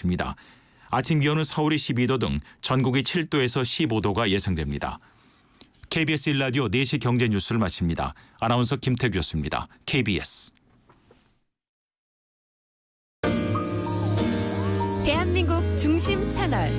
내리겠습니다. 아침 기온은 서울이 12도 등 전국이 7도에서 15도가 예상됩니다. KBS 1라디오 4시 경제 뉴스를 마칩니다. 아나운서 김태규였습니다. KBS. 대한민국 중심 채널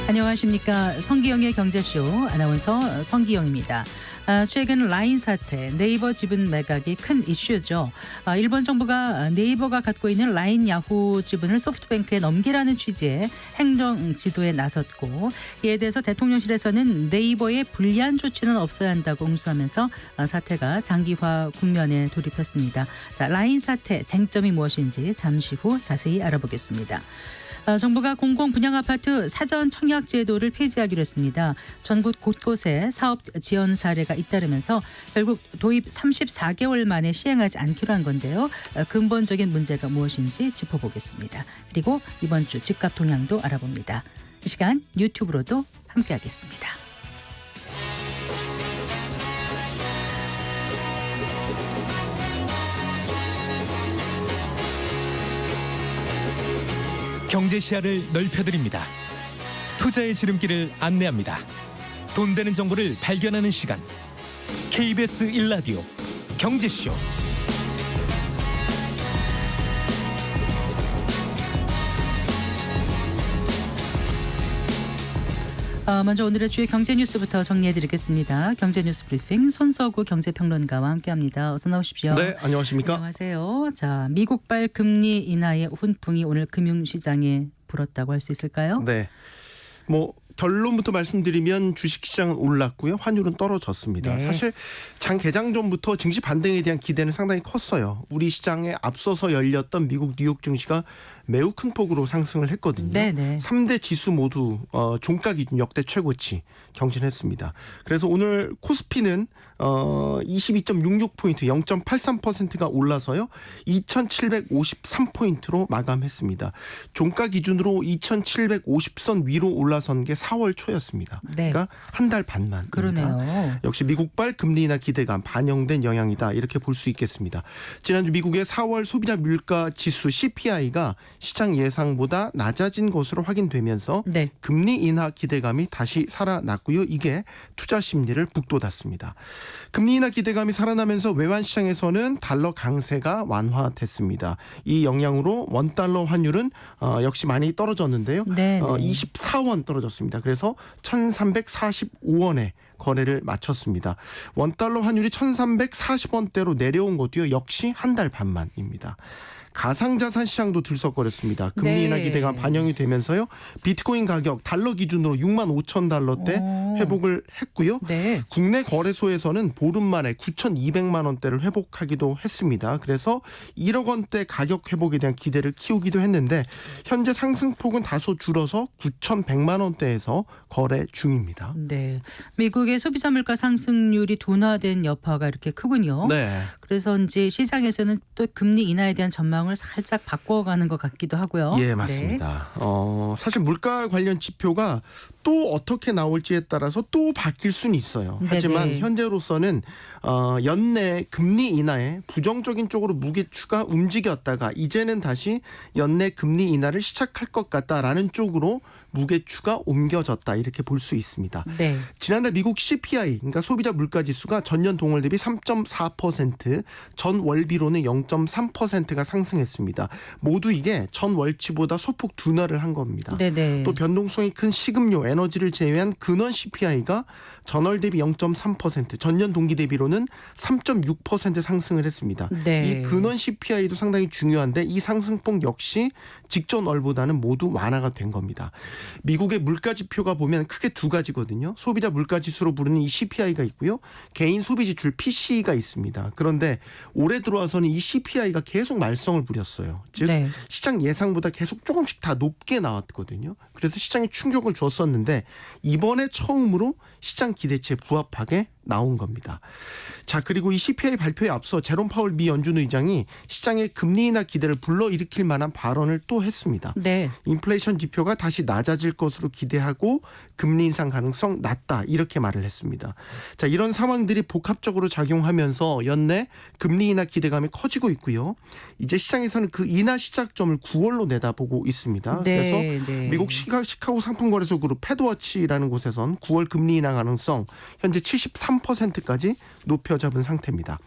안녕하십니까. 성기영의 경제쇼 아나운서 성기영입니다. 최근 라인 사태, 네이버 지분 매각이 큰 이슈죠. 일본 정부가 네이버가 갖고 있는 라인 야후 지분을 소프트뱅크에 넘기라는 취지의 행정 지도에 나섰고, 이에 대해서 대통령실에서는 네이버의 불리한 조치는 없어야 한다고 응수하면서 사태가 장기화 국면에 돌입했습니다. 자, 라인 사태 쟁점이 무엇인지 잠시 후 자세히 알아보겠습니다. 정부가 공공 분양 아파트 사전 청약 제도를 폐지하기로 했습니다. 전국 곳곳에 사업 지원 사례가 잇따르면서 결국 도입 34개월 만에 시행하지 않기로 한 건데요. 근본적인 문제가 무엇인지 짚어보겠습니다. 그리고 이번 주 집값 동향도 알아봅니다. 이 시간 유튜브로도 함께하겠습니다. 경제 시야를 넓혀드립니다. 투자의 지름길을 안내합니다. 돈 되는 정보를 발견하는 시간. KBS 1라디오 경제쇼. 먼저 오늘의 주요 경제 뉴스부터 정리해드리겠습니다. 경제 뉴스 브리핑 손석구 경제평론가와 함께합니다. 어서 나오십시오. 네, 안녕하십니까? 안녕하세요. 자, 미국발 금리 인하의 훈풍이 오늘 금융시장에 불었다고 할 수 있을까요? 네. 결론부터 말씀드리면 주식시장은 올랐고요. 환율은 떨어졌습니다. 네. 사실 장 개장 전부터 증시 반등에 대한 기대는 상당히 컸어요. 우리 시장에 앞서서 열렸던 미국 뉴욕 증시가 매우 큰 폭으로 상승을 했거든요. 네네. 3대 지수 모두 종가 기준 역대 최고치 경신했습니다. 그래서 오늘 코스피는 22.66포인트 0.83%가 올라서요. 2753포인트로 마감했습니다. 종가 기준으로 2750선 위로 올라선 게 4월 초였습니다. 네. 그러니까 한 달 반만입니다. 그러네요. 역시 미국발 금리 인하 기대감 반영된 영향이다, 이렇게 볼 수 있겠습니다. 지난주 미국의 4월 소비자 물가 지수 CPI가 시장 예상보다 낮아진 것으로 확인되면서 네. 금리 인하 기대감이 다시 살아났고요. 이게 투자 심리를 북돋았습니다. 금리 인하 기대감이 살아나면서 외환 시장에서는 달러 강세가 완화됐습니다. 이 영향으로 원달러 환율은 역시 많이 떨어졌는데요. 네, 네. 24원 떨어졌습니다. 그래서 1345원에 거래를 마쳤습니다. 원달러 환율이 1340원대로 내려온 것도요. 역시 한 달 반만입니다. 가상자산 시장도 들썩거렸습니다. 금리 네. 인하 기대가 반영이 되면서요. 비트코인 가격 달러 기준으로 65,000달러대 회복을 했고요. 네. 국내 거래소에서는 보름 만에 9,200만 원대를 회복하기도 했습니다. 그래서 1억 원대 가격 회복에 대한 기대를 키우기도 했는데 현재 상승폭은 다소 줄어서 9,100만 원대에서 거래 중입니다. 네. 미국의 소비자 물가 상승률이 둔화된 여파가 이렇게 크군요. 네. 그래서 이제 시장에서는 또 금리 인하에 대한 전망을 살짝 바꿔가는 것 같기도 하고요. 예, 맞습니다. 사실 물가 관련 지표가 또 어떻게 나올지에 따라서 또 바뀔 수는 있어요. 하지만 네네. 현재로서는 연내 금리 인하에 부정적인 쪽으로 무게추가 움직였다가 이제는 다시 연내 금리 인하를 시작할 것 같다라는 쪽으로 무게추가 옮겨졌다, 이렇게 볼 수 있습니다. 네. 지난달 미국 CPI, 그러니까 소비자 물가지수가 전년 동월 대비 3.4%, 전월비로는 0.3%가 상승했습니다. 모두 이게 전월치보다 소폭 둔화를 한 겁니다. 네네. 또 변동성이 큰 식음료, 에너지를 제외한 근원 CPI가 전월 대비 0.3%, 전년 동기 대비로는 3.6% 상승을 했습니다. 네. 이 근원 CPI도 상당히 중요한데 이 상승폭 역시 직전 월보다는 모두 완화가 된 겁니다. 미국의 물가 지표가 보면 크게 두 가지거든요. 소비자 물가 지수로 부르는 이 CPI가 있고요. 개인 소비 지출 PCE가 있습니다. 그런데 올해 들어와서는 이 CPI가 계속 말썽을 부렸어요. 즉 네. 시장 예상보다 계속 조금씩 다 높게 나왔거든요. 그래서 시장에 충격을 줬었는데 이번에 처음으로 시장 기대치에 부합하게 나온 겁니다. 자, 그리고 이 CPI 발표에 앞서 제롬 파월 미 연준 의장이 시장의 금리 인하 기대를 불러일으킬 만한 발언을 또 했습니다. 네. 인플레이션 지표가 다시 낮아질 것으로 기대하고 금리 인상 가능성 낮다 이렇게 말을 했습니다. 자, 이런 상황들이 복합적으로 작용하면서 연내 금리 인하 기대감이 커지고 있고요. 이제 시장에서는 그 인하 시작점을 9월로 내다보고 있습니다. 네, 그래서 네. 미국 시카고 상품거래소 그룹 패드워치라는 곳에선 9월 금리 인하 가능성 현재 73%까지 높여 잡은 상태입니다.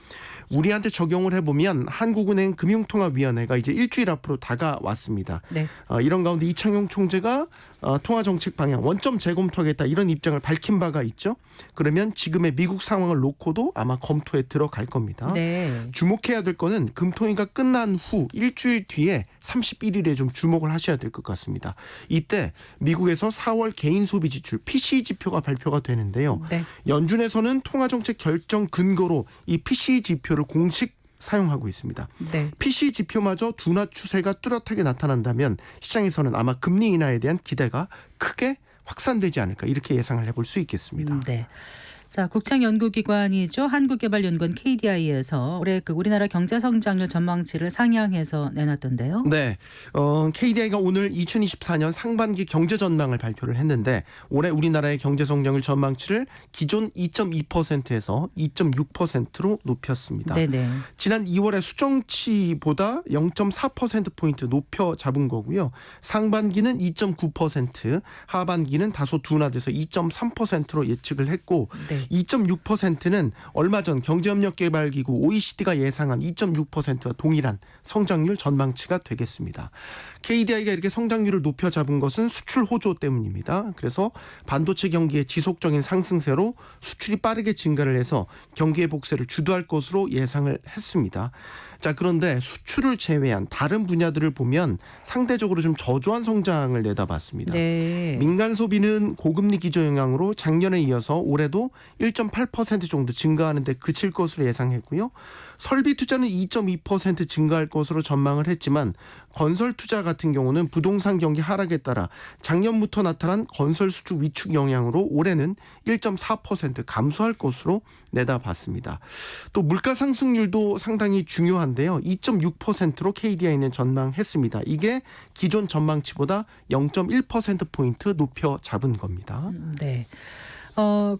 우리한테 적용을 해보면 한국은행 금융통화위원회가 이제 일주일 앞으로 다가왔습니다. 네. 이런 가운데 이창용 총재가 통화정책 방향 원점 재검토하겠다 이런 입장을 밝힌 바가 있죠. 그러면 지금의 미국 상황을 놓고도 아마 검토에 들어갈 겁니다. 네. 주목해야 될 거는 금통위가 끝난 후 일주일 뒤에 31일에 좀 주목을 하셔야 될 것 같습니다. 이때 미국에서 4월 개인 소비 지출 PCE 지표가 발표가 되는데요. 네. 연준에서는 통화정책 결정 근거로 이 PCE 지표를 공식 사용하고 있습니다. 네. PCE 지표마저 둔화 추세가 뚜렷하게 나타난다면 시장에서는 아마 금리 인하에 대한 기대가 크게 확산되지 않을까 이렇게 예상을 해볼 수 있겠습니다. 네. 자, 국책연구기관이죠. 한국개발연구원 KDI에서 올해 그 우리나라 경제 성장률 전망치를 상향해서 내놨던데요. 네, KDI가 오늘 2024년 상반기 경제 전망을 발표를 했는데 올해 우리나라의 경제 성장률 전망치를 기존 2.2%에서 2.6%로 높였습니다. 네네. 지난 2월에 수정치보다 0.4%포인트 높여 잡은 거고요. 상반기는 2.9%, 하반기는 다소 둔화돼서 2.3%로 예측을 했고 네. 2.6%는 얼마 전 경제협력개발기구 OECD가 예상한 2.6%와 동일한 성장률 전망치가 되겠습니다. KDI가 이렇게 성장률을 높여 잡은 것은 수출 호조 때문입니다. 그래서 반도체 경기의 지속적인 상승세로 수출이 빠르게 증가를 해서 경기의 복세를 주도할 것으로 예상을 했습니다. 자, 그런데 수출을 제외한 다른 분야들을 보면 상대적으로 좀 저조한 성장을 내다봤습니다. 네. 민간 소비는 고금리 기조 영향으로 작년에 이어서 올해도 1.8% 정도 증가하는 데 그칠 것으로 예상했고요. 설비 투자는 2.2% 증가할 것으로 전망을 했지만 건설 투자 같은 경우는 부동산 경기 하락에 따라 작년부터 나타난 건설 수주 위축 영향으로 올해는 1.4% 감소할 것으로 내다봤습니다. 또 물가 상승률도 상당히 중요한데요. 2.6%로 KDI는 전망했습니다. 이게 기존 전망치보다 0.1%포인트 높여 잡은 겁니다. 네.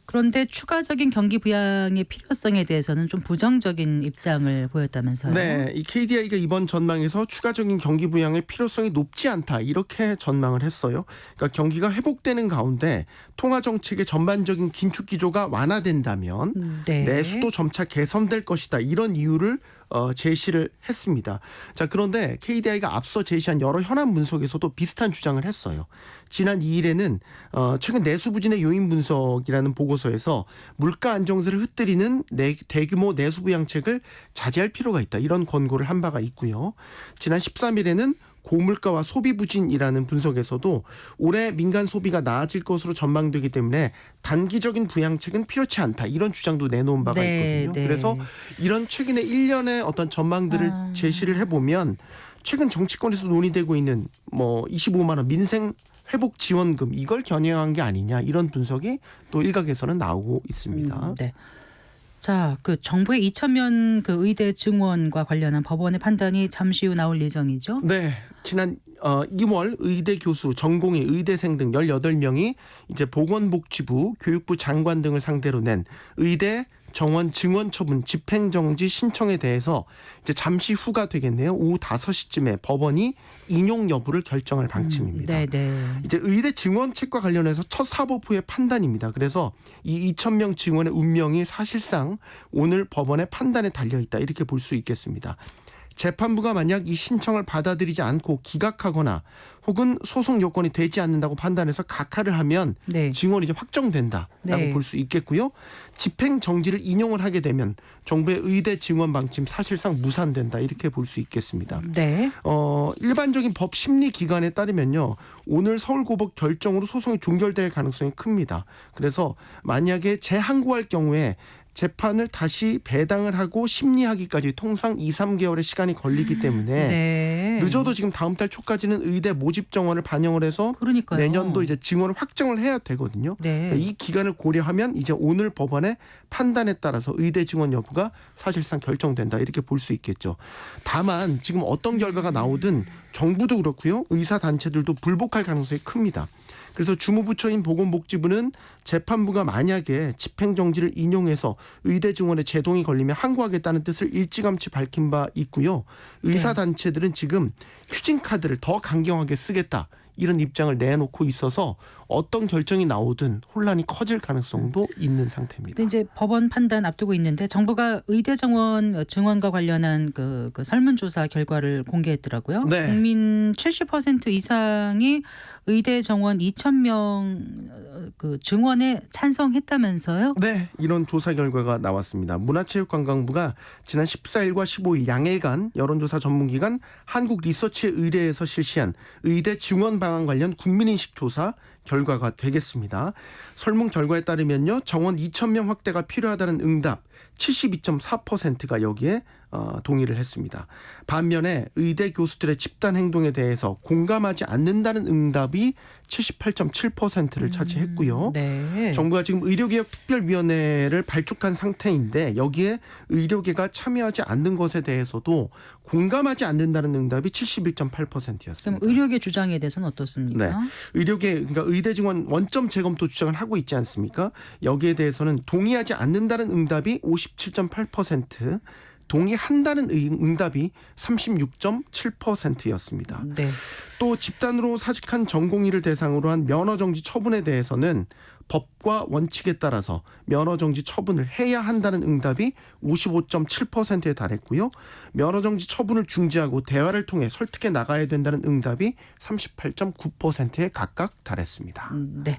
그런데 추가적인 경기 부양의 필요성에 대해서는 좀 부정적인 입장을 보였다면서요? 네, 이 KDI가 이번 전망에서 추가적인 경기 부양의 필요성이 높지 않다 이렇게 전망을 했어요. 그러니까 경기가 회복되는 가운데 통화 정책의 전반적인 긴축 기조가 완화된다면 네. 내수도 점차 개선될 것이다 이런 이유를 제시를 했습니다. 자, 그런데 KDI가 앞서 제시한 여러 현안 분석에서도 비슷한 주장을 했어요. 지난 2일에는 최근 내수 부진의 요인 분석이라는 보고서에서 물가 안정세를 흩뜨리는 대규모 내수 부양책을 자제할 필요가 있다 이런 권고를 한 바가 있고요. 지난 13일에는 고물가와 소비 부진이라는 분석에서도 올해 민간 소비가 나아질 것으로 전망되기 때문에 단기적인 부양책은 필요치 않다 이런 주장도 내놓은 바가 네, 있거든요. 네. 그래서 이런 최근의 1년의 어떤 전망들을 제시를 해보면 최근 정치권에서 논의되고 있는 25만 원 민생 회복 지원금 이걸 겨냥한 게 아니냐 이런 분석이 또 일각에서는 나오고 있습니다. 네. 자, 그 정부의 2,000명 그 의대 증원과 관련한 법원의 판단이 잠시 후 나올 예정이죠? 네, 지난 2월 의대 교수, 전공의 의대생 등 18명이 이제 보건복지부, 교육부 장관 등을 상대로 낸 의대 정원 증원 처분 집행정지 신청에 대해서 이제 잠시 후가 되겠네요. 오후 5시쯤에 법원이 인용 여부를 결정할 방침입니다. 네, 네. 이제 의대 증원책과 관련해서 첫 사법부의 판단입니다. 그래서 이 2,000명 증원의 운명이 사실상 오늘 법원의 판단에 달려 있다 이렇게 볼 수 있겠습니다. 재판부가 만약 이 신청을 받아들이지 않고 기각하거나 혹은 소송 요건이 되지 않는다고 판단해서 각하를 하면 네. 증언이 이제 확정된다라고 네. 볼 수 있겠고요. 집행 정지를 인용을 하게 되면 정부의 의대 증원 방침 사실상 무산된다 이렇게 볼 수 있겠습니다. 네. 일반적인 법 심리 기관에 따르면요. 오늘 서울고법 결정으로 소송이 종결될 가능성이 큽니다. 그래서 만약에 재항고할 경우에 재판을 다시 배당을 하고 심리하기까지 통상 2, 3개월의 시간이 걸리기 때문에 네. 늦어도 지금 다음 달 초까지는 의대 모집 정원을 반영을 해서 그러니까요. 내년도 이제 증원을 확정을 해야 되거든요. 네. 이 기간을 고려하면 이제 오늘 법원의 판단에 따라서 의대 증원 여부가 사실상 결정된다 이렇게 볼 수 있겠죠. 다만 지금 어떤 결과가 나오든 정부도 그렇고요. 의사 단체들도 불복할 가능성이 큽니다. 그래서 주무부처인 보건복지부는 재판부가 만약에 집행정지를 인용해서 의대 증원에 제동이 걸리면 항고하겠다는 뜻을 일찌감치 밝힌 바 있고요. 의사단체들은 지금 휴진카드를 더 강경하게 쓰겠다. 이런 입장을 내놓고 있어서 어떤 결정이 나오든 혼란이 커질 가능성도 있는 상태입니다. 근데 이제 법원 판단 앞두고 있는데 정부가 의대 정원 증원과 관련한 그 설문조사 결과를 공개했더라고요. 네. 국민 70% 이상이 의대 정원 2,000명 그 증원에 찬성했다면서요? 네, 이런 조사 결과가 나왔습니다. 문화체육관광부가 지난 14일과 15일 양일간 여론조사 전문기관 한국리서치의뢰에서 실시한 의대 증원 방안 관련 국민인식 조사 결과가 되겠습니다. 설문 결과에 따르면요. 정원 2,000명 확대가 필요하다는 응답 72.4%가 여기에 동의를 했습니다. 반면에 의대 교수들의 집단 행동에 대해서 공감하지 않는다는 응답이 78.7%를 차지했고요. 네. 정부가 지금 의료개혁특별위원회를 발족한 상태인데 여기에 의료계가 참여하지 않는 것에 대해서도 공감하지 않는다는 응답이 71.8%였습니다. 그럼 의료계 주장에 대해서는 어떻습니까? 네. 의료계 그러니까 의대 증원 원점 재검토 주장을 하고 있지 않습니까? 여기에 대해서는 동의하지 않는다는 응답이 57.8%, 동의한다는 응답이 36.7%였습니다. 네. 또 집단으로 사직한 전공의를 대상으로 한 면허정지 처분에 대해서는 법과 원칙에 따라서 면허정지 처분을 해야 한다는 응답이 55.7%에 달했고요. 면허정지 처분을 중지하고 대화를 통해 설득해 나가야 된다는 응답이 38.9%에 각각 달했습니다. 네.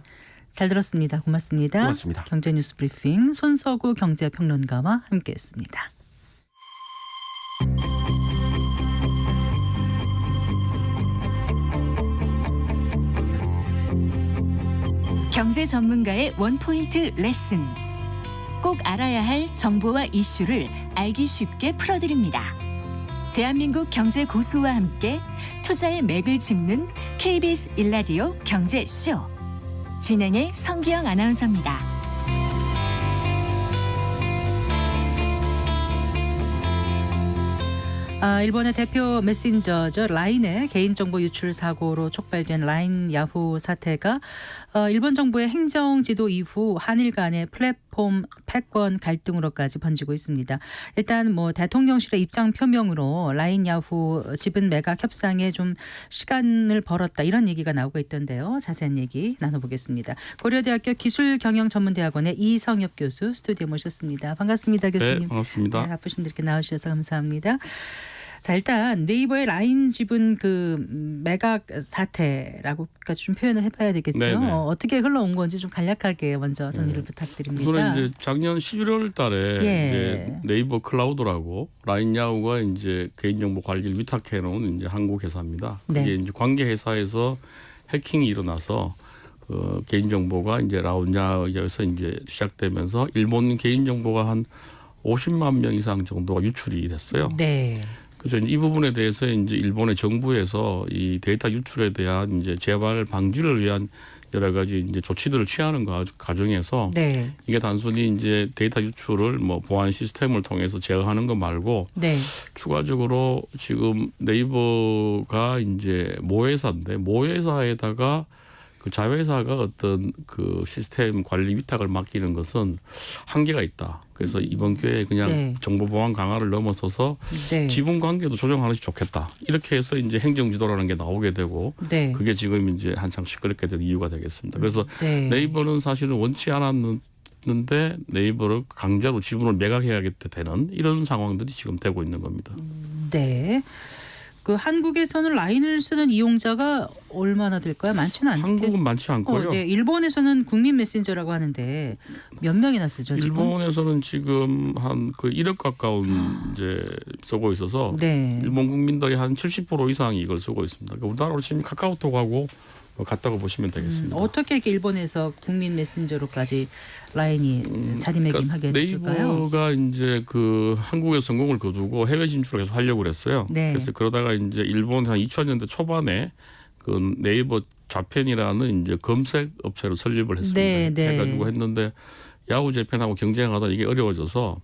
잘 들었습니다. 고맙습니다. 고맙습니다. 경제뉴스 브리핑 손서구 경제평론가와 함께했습니다. 경제 전문가의 원포인트 레슨. 꼭 알아야 할 정보와 이슈를 알기 쉽게 풀어드립니다. 대한민국 경제 고수와 함께 투자의 맥을 짚는 KBS 일라디오 경제쇼. 진행의 성기영 아나운서입니다. 일본의 대표 메신저죠. 라인의 개인정보 유출 사고로 촉발된 라인 야후 사태가 일본 정부의 행정지도 이후 한일 간의 플랫폼 패권 갈등으로까지 번지고 있습니다. 일단 대통령실의 입장 표명으로 라인 야후 지분 매각 협상에 좀 시간을 벌었다 이런 얘기가 나오고 있던데요. 자세한 얘기 나눠보겠습니다. 고려대학교 기술경영전문대학원의 이성엽 교수 스튜디오 모셨습니다. 반갑습니다, 교수님. 네, 반갑습니다. 네, 바쁘신 데 이렇게 나오셔서 감사합니다. 자, 일단 네이버의 라인 지분 매각 사태라고까지 좀 표현을 해봐야 되겠죠. 네네. 어떻게 흘러온 건지 좀 간략하게 먼저 정리를 부탁드립니다. 우선은 이제 작년 11월 달에 예. 이제 네이버 클라우드라고 라인 야후가 이제 개인정보 관리를 위탁해 놓은 이제 한국 회사입니다. 그게 네. 이제 관계 회사에서 해킹이 일어나서 개인정보가 이제 라인 야후에서 이제 시작되면서 일본 개인정보가 한 50만 명 이상 정도가 유출이 됐어요. 네. 그래서 이 부분에 대해서 이제 일본의 정부에서 이 데이터 유출에 대한 이제 재발 방지를 위한 여러 가지 이제 조치들을 취하는 과정에서 네. 이게 단순히 이제 데이터 유출을 보안 시스템을 통해서 제어하는 것 말고 네. 추가적으로 지금 네이버가 이제 모회사인데 모회사에다가 그 자회사가 어떤 그 시스템 관리 위탁을 맡기는 것은 한계가 있다. 그래서 이번 기회에 그냥 네. 정보 보안 강화를 넘어서서 네. 지분 관계도 조정하는 게 좋겠다. 이렇게 해서 이제 행정지도라는 게 나오게 되고 네. 그게 지금 이제 한창 시끄럽게 된 이유가 되겠습니다. 그래서 네. 네이버는 사실은 원치 않았는데 네이버를 강제로 지분을 매각해야겠다 되는 이런 상황들이 지금 되고 있는 겁니다. 네. 그 한국에서는 라인을 쓰는 이용자가 얼마나 될까요? 많지는 않겠죠. 한국은 많지 않고요. 네. 일본에서는 국민 메신저라고 하는데 몇 명이나 쓰죠 지금? 일본에서는 지금 한 그 1억 가까운 이제 쓰고 있어서 네. 일본 국민들이 한 70% 이상이 이걸 쓰고 있습니다. 그러니까 우리나라로 치면 카카오톡하고 같다고 보시면 되겠습니다. 어떻게 이렇게 일본에서 국민 메신저로까지 라인이 자리매김하게 됐을까요? 네이버가 이제 그 한국에 성공을 거두고 해외 진출을 계속 하려고 그랬어요. 네. 그래서 그러다가 이제 일본 한 2000년대 초반에 그 네이버 자펜이라는 이제 검색 업체로 설립을 했습니다. 네, 네. 해가지고 했는데 야후 재팬하고 경쟁하다 이게 어려워져서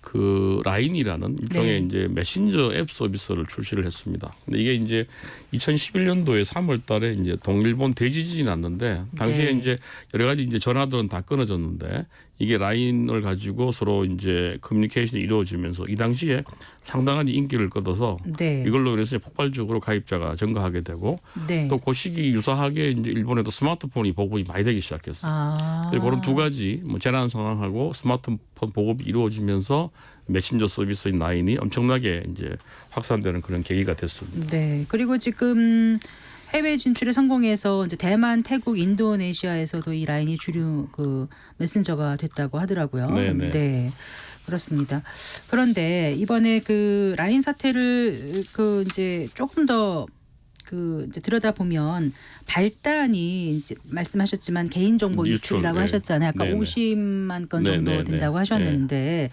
그 라인이라는 일종의 네. 이제 메신저 앱 서비스를 출시를 했습니다. 근데 이게 이제 2011년도에 3월달에 이제 동일본 대지진이 났는데 당시에 네. 이제 여러 가지 이제 전화들은 다 끊어졌는데 이게 라인을 가지고 서로 이제 커뮤니케이션이 이루어지면서 이 당시에 상당한 인기를 끌어서 네. 이걸로 인해서 폭발적으로 가입자가 증가하게 되고 네. 또 그 시기 유사하게 이제 일본에도 스마트폰이 보급이 많이 되기 시작했어요. 아. 그리고 그런 두 가지 뭐 재난 상황하고 스마트폰 보급이 이루어지면서 메신저 서비스인 라인이 엄청나게 이제 확산되는 그런 계기가 됐습니다. 네. 그리고 지금 해외 진출에 성공해서 이제 대만, 태국, 인도네시아에서도 이 라인이 주류 그 메신저가 됐다고 하더라고요. 네네. 네. 그렇습니다. 그런데 이번에 그 라인 사태를 그 이제 조금 더 그 이제 들여다 보면 발단이 이제 말씀하셨지만 개인정보 유출, 유출이라고 네. 하셨잖아요. 아까 네네. 50만 건 정도 네네네. 된다고 하셨는데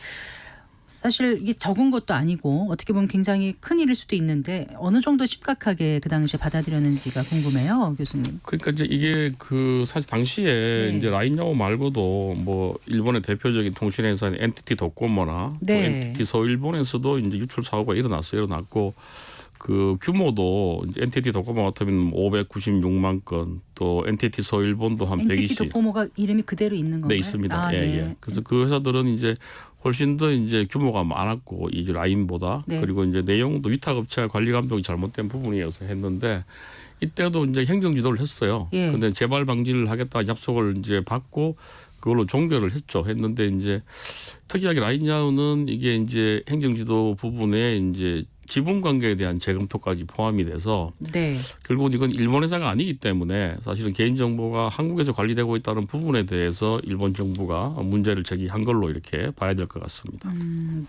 사실 이게 적은 것도 아니고 어떻게 보면 굉장히 큰 일일 수도 있는데 어느 정도 심각하게 그 당시에 받아들였는지가 궁금해요, 교수님. 그러니까 이제 이게 그 사실 당시에 네. 이제 라인야후 말고도 뭐 일본의 대표적인 통신 회사인 NTT 도코모나 네. 또 NTT 서일본에서도 이제 유출 사고가 일어났고 그 규모도 이제 NTT 도코모 같으면 596만 건, 또 NTT 서일본도 한 NTT 120. 도코모가 이름이 그대로 있는 건가요? 네, 있습니다. 아, 예, 네. 예. 그래서 그 회사들은 이제 훨씬 더 이제 규모가 많았고 이 라인보다 네. 그리고 이제 내용도 위탁업체 관리 감독이 잘못된 부분이어서 했는데 이때도 이제 행정 지도를 했어요. 예. 근데 재발 방지를 하겠다 약속을 이제 받고 그걸로 종결을 했는데 이제 특이하게 라인야후는 이게 이제 행정 지도 부분에 이제 지분 관계에 대한 재검토까지 포함이 돼서 네. 결국은 이건 일본 회사가 아니기 때문에 사실은 개인정보가 한국에서 관리되고 있다는 부분에 대해서 일본 정부가 문제를 제기한 걸로 이렇게 봐야 될 것 같습니다.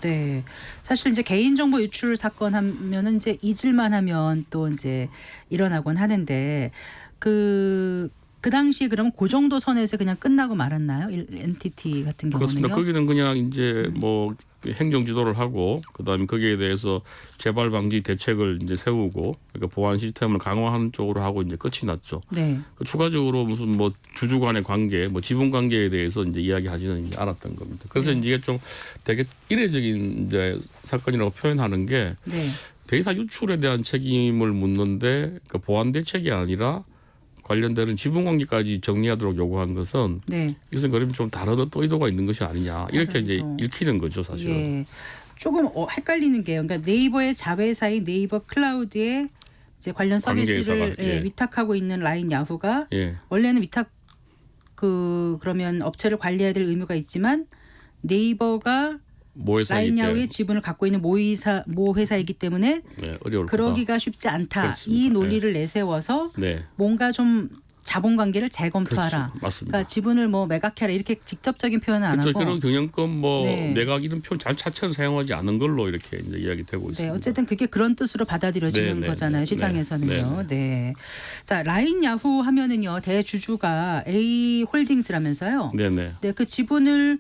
네. 사실 이제 개인정보 유출 사건 하면은 이제 잊을만 하면 또 이제 일어나곤 하는데 그 당시에 그러면 그 정도 선에서 그냥 끝나고 말았나요? NTT 같은 경우는요? 그렇습니다. 거기는 그냥 이제 뭐 행정 지도를 하고 그다음에 거기에 대해서 재발 방지 대책을 이제 세우고 그러니까 보안 시스템을 강화하는 쪽으로 하고 이제 끝이 났죠. 네. 추가적으로 무슨 뭐 주주 간의 관계, 뭐 지분 관계에 대해서 이제 이야기하지는 이제 않았던 겁니다. 그래서 네. 이제 이게 좀 되게 이례적인 이제 사건이라고 표현하는 게 네. 데이터 유출에 대한 책임을 묻는데 그러니까 보안 대책이 아니라 관련되는 지분 관계까지 정리하도록 요구한 것은 네. 이것은 그러면 좀 다른 어떤 의도가 있는 것이 아니냐 이렇게 이제 다른 읽히는 거죠 사실은. 예. 조금 헷갈리는 게요. 그러니까 네이버의 자회사인 네이버 클라우드에 이제 관련 서비스를 관계사가, 예. 위탁하고 있는 라인 야후가 예. 원래는 위탁 그러면 업체를 관리해야 될 의무가 있지만 네이버가 모회사이기 라인 야후의 때문에 지분을 갖고 있는 모 회사이기 때문에 네, 어려울 거다. 그러기가 쉽지 않다. 그렇습니다. 이 논리를 내세워서 네. 뭔가 좀 자본 관계를 재검토하라. 그렇죠. 맞습니다. 그러니까 지분을 뭐 매각해라 이렇게 직접적인 표현은 안 그렇죠. 하고. 그런 경영권 뭐 네. 매각 이런 표현 자체는 사용하지 않은 걸로 이렇게 이제 이야기되고 네, 있습니다. 어쨌든 그게 그런 뜻으로 받아들여지는 네, 네, 거잖아요. 네, 시장에서는요. 네. 자, 라인 야후 하면은요. 대주주가 A 홀딩스라면서요. 네네. 네, 그 지분을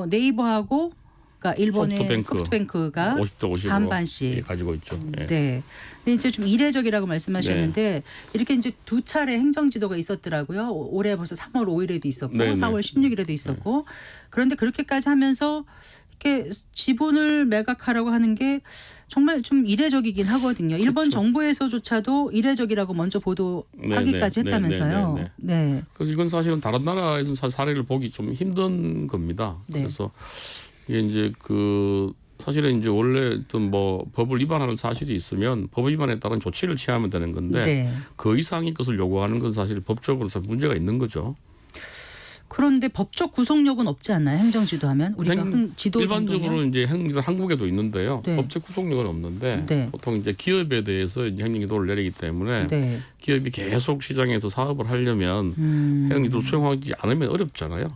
네이버하고 그러니까 일본의 소프트뱅크가 50대 50으로 반반씩 가지고 있죠. 예. 네. 근데 이제 좀 이례적이라고 말씀하셨는데 이렇게 이제 두 차례 행정 지도가 있었더라고요. 올해 벌써 3월 5일에도 있었고 네네. 4월 16일에도 있었고 그런데 그렇게까지 하면서 이렇게 지분을 매각하라고 하는 게 정말 좀 이례적이긴 하거든요. 일본 그렇죠. 정부에서조차도 이례적이라고 먼저 보도하기까지 네네. 했다면서요. 네네네. 네. 그래서 이건 사실은 다른 나라에서 사례를 보기 좀 힘든 겁니다. 네. 그래서 이게 이제 그 사실은 이제 원래 어떤 뭐 법을 위반하는 사실이 있으면 법 위반에 따른 조치를 취하면 되는 건데 네. 그 이상의 것을 요구하는 건 사실 법적으로 문제가 있는 거죠. 그런데 법적 구속력은 없지 않나요? 행정 지도하면 우리가 지도 일반적으로 정도면? 이제 행정지도 한국에도 있는데요. 네. 법적 구속력은 없는데 네. 보통 이제 기업에 대해서 이제 행정지도를 내리기 때문에 네. 기업이 계속 시장에서 사업을 하려면 행정지도 수행하지 않으면 어렵잖아요.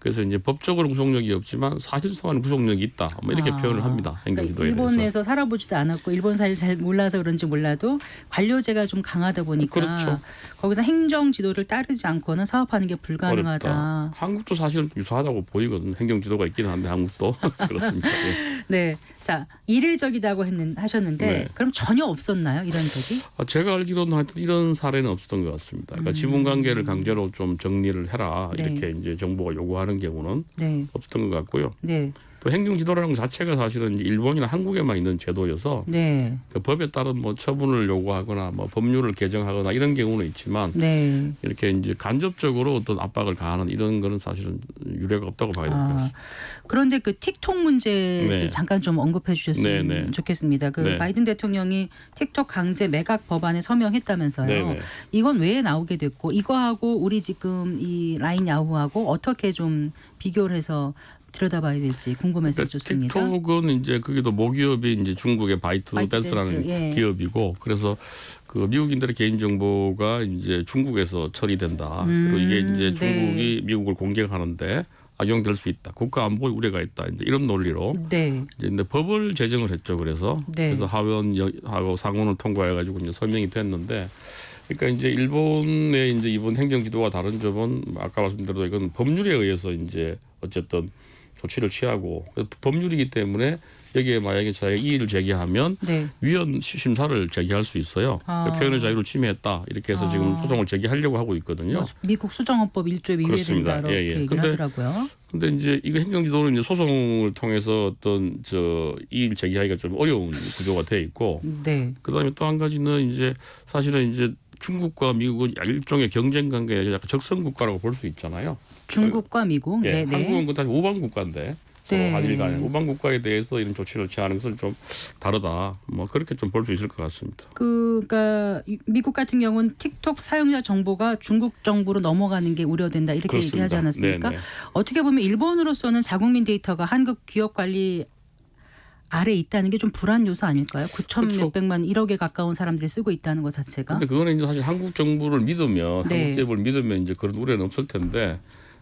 그래서 이제 법적으로 구속력이 없지만 사실상은 구속력이 있다. 뭐 이렇게 표현을 합니다. 행정지도에 그러니까 대해서. 일본에서 살아보지도 않았고 일본 사실 잘 몰라서 그런지 몰라도 관료제가 좀 강하다 보니까 그렇죠. 거기서 행정 지도를 따르지 않고는 사업하는 게 불가능하다. 어렵다. 한국도 사실은 유사하다고 보이거든요. 행정지도가 있기는 한데 한국도 그렇습니다. 예. 네, 자 이례적이다고 하셨는데 네. 그럼 전혀 없었나요 이런 적이? 제가 알기로는 하여튼 이런 사례는 없었던 것 같습니다. 그러니까 지분관계를 강제로 좀 정리를 해라 네. 이렇게 이제 정부가 요구하는 경우는 네, 없었던 것 같고요. 네, 또 행정지도라는 것 자체가 사실은 일본이나 한국에만 있는 제도여서 네, 그 법에 따른 뭐 처분을 요구하거나 뭐 법률을 개정하거나 이런 경우는 있지만 네. 이렇게 이제 간접적으로 어떤 압박을 가하는 이런 거는 사실은 유례가 없다고 봐야 될 것 같습니다. 그런데 그 틱톡 문제 네. 잠깐 좀 언급해 주셨으면 네, 네. 좋겠습니다. 그 네. 바이든 대통령이 틱톡 강제 매각 법안에 서명했다면서요. 네, 네. 이건 왜 나오게 됐고 이거하고 우리 지금 이 라인 야후하고 어떻게 좀 비교를 해서 들여다봐야 될지 궁금해서 좋습니다. 틱톡은 이제 그게도 모기업이 이제 중국의 바이트댄스라는 바이트댄스, 예. 기업이고 그래서 그 미국인들의 개인 정보가 이제 중국에서 처리된다. 그리고 이게 이제 중국이 미국을 공격하는데 악용될 수 있다. 국가 안보에 우려가 있다. 이제 이런 논리로 네, 이제 근데 법을 제정을 했죠. 그래서 네. 그래서 하원하고 상원을 통과해가지고 이제 서명이 됐는데. 그러니까 이제 일본의 이제 이번 행정지도와 다른 점은 아까 말씀드린 이건 법률에 의해서 이제 어쨌든 조치를 취하고 법률이기 때문에 여기에 만약에 자기가 이의를 제기하면 네. 위헌 심사를 제기할 수 있어요. 표현의 자유를 침해했다 이렇게 해서 지금 소송을 제기하려고 하고 있거든요. 뭐 미국 수정헌법 1조에 그렇습니다. 위배된다 이렇게 예, 예. 얘기를 하더라고요. 근데 이제 이거 행정지도는 이제 소송을 통해서 어떤 이의를 제기하기가 좀 어려운 구조가 돼 있고 네, 그다음에 또 한 가지는 이제 사실은 이제 중국과 미국은 일종의 경쟁 관계에 약간 적성 국가라고 볼 수 있잖아요. 중국과 미국. 예, 네, 네. 한국은 그 다시 우방 국가인데 서로 네. 한일 간에 우방 국가에 대해서 이런 조치를 취하는 것은 좀 다르다. 뭐 그렇게 좀 볼 수 있을 것 같습니다. 그러니까 미국 같은 경우는 틱톡 사용자 정보가 중국 정부로 넘어가는 게 우려된다 이렇게 그렇습니다. 얘기하지 않았습니까? 네네. 어떻게 보면 일본으로서는 자국민 데이터가 한국 기업 관리 아래 있다는 게 좀 불안 요소 아닐까요? 9천 그렇죠. 몇백만 1억에 가까운 사람들이 쓰고 있다는 것 자체가. 근데 그거는 이제 사실 한국 정부를 믿으면 네. 한국 기업을 믿으면 이제 그런 우려는 없을 텐데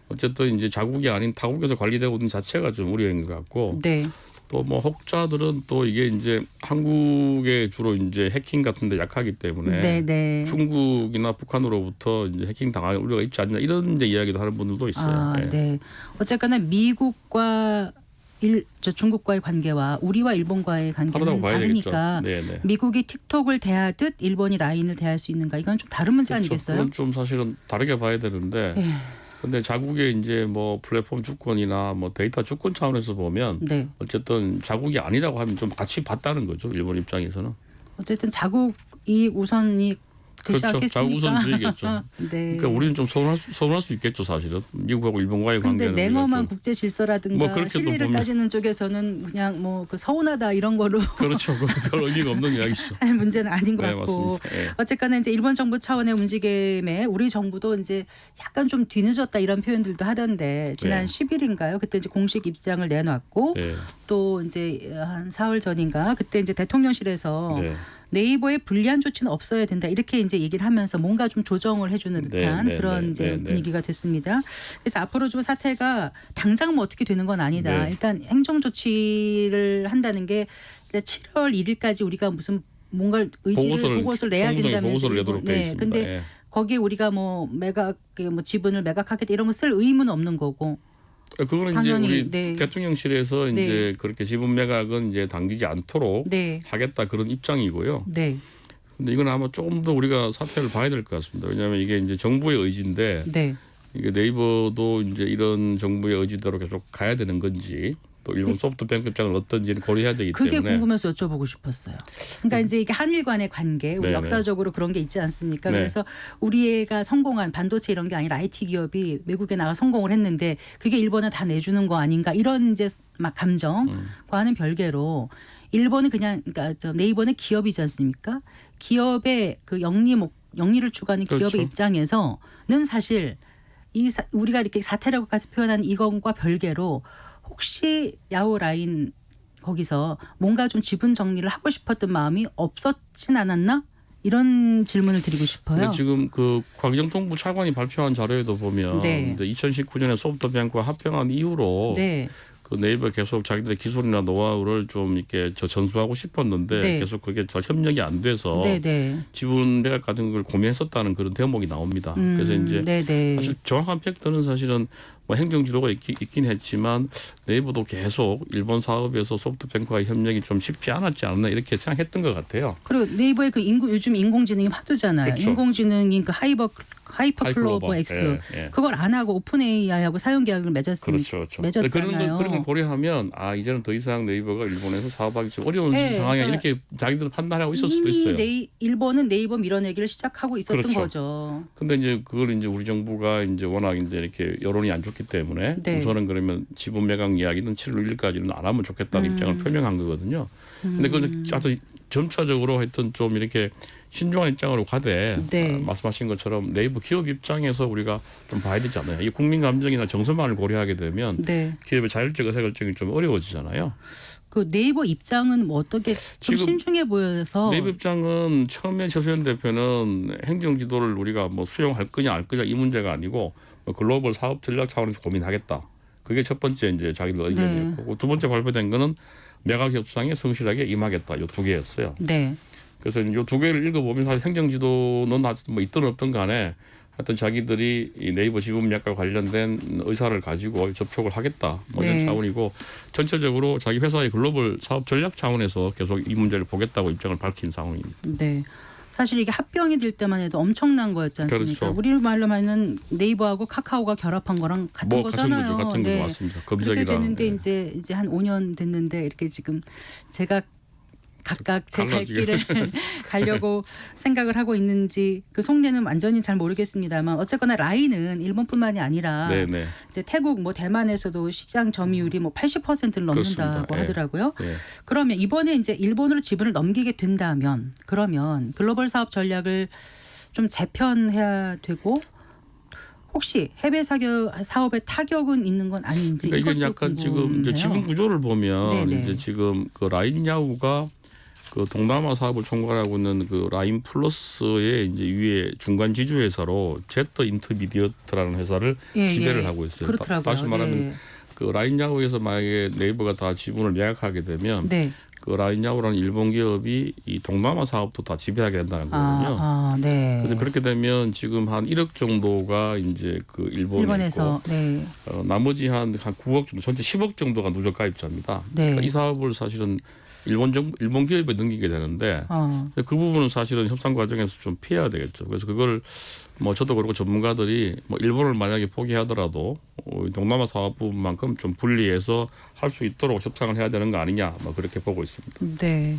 어쨌든 이제 자국이 아닌 타국에서 관리되고 있는 자체가 좀 우려인 것 같고 네. 또 뭐 혹자들은 또 이게 이제 한국에 주로 이제 해킹 같은데 약하기 때문에 네, 네. 중국이나 북한으로부터 이제 해킹 당할 우려가 있지 않냐 이런 이제 이야기도 하는 분들도 있어요. 아, 예. 네. 어쨌거나 미국과 중국과의 관계와 우리와 일본과의 관계는 다르다고 봐야 다르니까 되겠죠. 네네. 미국이 틱톡을 대하듯 일본이 라인을 대할 수 있는가 이건 좀 다른 문제 아니겠어요? 그건 좀 사실은 다르게 봐야 되는데. 예. 근데 자국의 이제 뭐 플랫폼 주권이나 뭐 데이터 주권 차원에서 보면 네. 어쨌든 자국이 아니라고 하면 좀 같이 봤다는 거죠. 일본 입장에서는. 어쨌든 자국이 우선이 되지 그렇죠. 않겠습니까? 자국 우선주의겠죠. 네. 그러니까 우리는 좀 서운할 수 있겠죠, 사실은. 미국하고 일본과의 근데 관계는. 냉엄한 우리가 좀- 국제 질서라든가 뭐 그렇게 또 실리를 보면- 따지는 쪽에서는 그냥 뭐 그 서운하다 이런 거로 그렇죠. 별 의미가 없는 이야기죠. 할 문제는 아닌 것 네, 같고 맞습니다. 예. 어쨌거나 이제 일본 정부 차원의 움직임에 우리 정부도 이제 약간 좀 뒤늦었다 이런 표현들도 하던데 지난 네. 10일인가요? 그때 이제 공식 입장을 내놨고 네. 또 이제 한 사흘 전인가 그때 이제 대통령실에서 네. 네이버에 불리한 조치는 없어야 된다 이렇게 이제 얘기를 하면서 뭔가 좀 조정을 해주는 듯한 네, 그런 네, 이제 네, 네. 분위기가 됐습니다. 그래서 앞으로 좀 사태가 당장 뭐 어떻게 되는 건 아니다. 네. 일단 행정 조치를 한다는 게 7월 1일까지 우리가 무슨 뭔가 보고서를 내야 총무성이 된다면서 보고서를 내도록 돼 있습니다. 근데 예. 거기에 우리가 뭐 지분을 매각하겠다 이런 거 쓸 의무는 없는 거고. 그거는 당연히, 이제 우리 네. 대통령실에서 네. 이제 그렇게 지분 매각은 이제 당기지 않도록 네. 하겠다 그런 입장이고요. 네. 근데 이건 아마 조금 더 우리가 사태를 봐야 될 것 같습니다. 왜냐하면 이게 이제 정부의 의지인데 네. 이게 네이버도 이제 이런 정부의 의지대로 계속 가야 되는 건지 또 일본 소프트뱅크 입장은 어떤지는 고려해야 되기 그게 때문에 궁금해서 여쭤보고 싶었어요. 그러니까 이제 이게 한일 간의 관계, 우리 네네. 역사적으로 그런 게 있지 않습니까? 네. 그래서 우리가 성공한 반도체 이런 게 아니라 IT 기업이 외국에 나가 성공을 했는데 그게 일본은 다 내주는 거 아닌가 이런 이제 막 감정과는 별개로 일본은 그냥 그러니까 네이버는 기업이지 않습니까? 기업의 그 영리를 추구하는 그렇죠. 기업의 입장에서는 사실 우리가 이렇게 사태라고까지 표현한 이건과 별개로 혹시 야후 라인 거기서 뭔가 좀 지분 정리를 하고 싶었던 마음이 없었진 않았나? 이런 질문을 드리고 싶어요. 근데 지금 그 광정통부 차관이 발표한 자료에도 보면 네. 2019년에 소프트뱅크와 합병한 이후로 네. 그 네이버 계속 자기들의 기술이나 노하우를 좀 이렇게 전수하고 싶었는데 네. 계속 그게 잘 협력이 안 돼서 네, 네. 지분 매각 같은 걸 고민했었다는 그런 대목이 나옵니다. 그래서 이제 네, 네. 사실 정확한 팩트는 사실은 뭐 행정 지도가 있긴 했지만 네이버도 계속 일본 사업에서 소프트뱅크와의 협력이 좀 쉽지 않았지 않나 이렇게 생각했던 것 같아요. 그리고 네이버의 그 요즘 인공지능이 화두잖아요. 그렇죠. 인공지능인 그 하이퍼클로버 X 예, 예. 그걸 안 하고 오픈 AI하고 사용 계약을 맺었습니다. 그렇죠. 맺었잖아요. 그런 걸 고려하면 아 이제는 더 이상 네이버가 일본에서 사업하기 좀 어려운 네, 상황이야 그러니까 이렇게 자기들 판단하고 있을 수도 있어요. 이미 일본은 네이버 밀어내기를 시작하고 있었던 그렇죠. 거죠. 근데 이제 그걸 이제 우리 정부가 이제 워낙 이제 이렇게 여론이 안 좋기 때문에 네. 우선은 그러면 지분 매각 이야기는 7월 1일까지는 안 하면 좋겠다는 입장을 표명한 거거든요. 근데 그것은 아주 점차적으로 하여튼 좀 이렇게 신중한 입장으로 가되 네. 말씀하신 것처럼 네이버 기업 입장에서 우리가 좀 봐야 되잖아요. 이 국민 감정이나 정서만을 고려하게 되면 네. 기업의 자율적 의사결정이 좀 어려워지잖아요. 그 네이버 입장은 뭐 어떻게 좀 지금 신중해 보여서 네이버 입장은 처음에 최소연 대표는 행정 지도를 우리가 뭐 수용할 거냐 알 거냐 이 문제가 아니고 뭐 글로벌 사업 전략 차원에서 고민하겠다. 그게 첫 번째 이제 자기들 의견이었고 네. 두 번째 발표된 거는 매각 협상에 성실하게 임하겠다. 이 두 개였어요. 네. 그래서 이 두 개를 읽어보면 사실 행정 지도는 뭐 있든 없든 간에 하여튼 자기들이 이 네이버 지분 매각과 관련된 의사를 가지고 접촉을 하겠다. 뭐 이런 네. 차원이고 전체적으로 자기 회사의 글로벌 사업 전략 차원에서 계속 이 문제를 보겠다고 입장을 밝힌 상황입니다. 네. 사실 이게 합병이 될 때만 해도 엄청난 거였지 않습니까? 그렇죠. 우리말로는 네이버하고 카카오가 결합한 거랑 같은 뭐 같은 거잖아요. 거죠. 같은 네. 거 맞습니다. 그렇게 검색이랑 됐는데 예. 이제 한 5년 됐는데 이렇게 지금 제가 각각 제 갈 갈라지게. 길을 가려고 생각을 하고 있는지 그 속내는 완전히 잘 모르겠습니다만 어쨌거나 라인은 일본뿐만이 아니라 네네. 이제 태국 뭐 대만에서도 시장 점유율이 뭐 80%를 넘는다고 그렇습니다. 예. 하더라고요. 예. 그러면 이번에 이제 일본으로 지분을 넘기게 된다면 그러면 글로벌 사업 전략을 좀 재편해야 되고 혹시 해외 사업에 타격은 있는 건 아닌지 그러니까 이건 이것도 약간 지금 궁금해요. 이제 지분 구조를 보면 네네. 이제 지금 그 라인야후가 그 동남아 사업을 총괄하고 있는 그 라인 플러스의 이제 위에 중간 지주 회사로 제트 인터미디어트라는 회사를 예, 지배를 예. 하고 있어요. 그렇더라고요. 다시 말하면 네. 그 라인야후에서 만약에 네이버가 다 지분을 매각하게 되면 네. 그 라인야후라는 일본 기업이 이 동남아 사업도 다 지배하게 된다는 거거든요. 네. 그래서 그렇게 되면 지금 한 1억 정도가 이제 그 일본에 일본에서 있고 네. 나머지 한 9억 정도, 전체 10억 정도가 누적 가입자입니다. 네. 그러니까 이 사업을 사실은 일본 기업에 넘기게 되는데 그 부분은 사실은 협상 과정에서 좀 피해야 되겠죠. 그래서 그걸 뭐 저도 그렇고 전문가들이 뭐 일본을 만약에 포기하더라도 동남아 사업 부분만큼 좀 분리해서 할 수 있도록 협상을 해야 되는 거 아니냐, 뭐 그렇게 보고 있습니다. 네.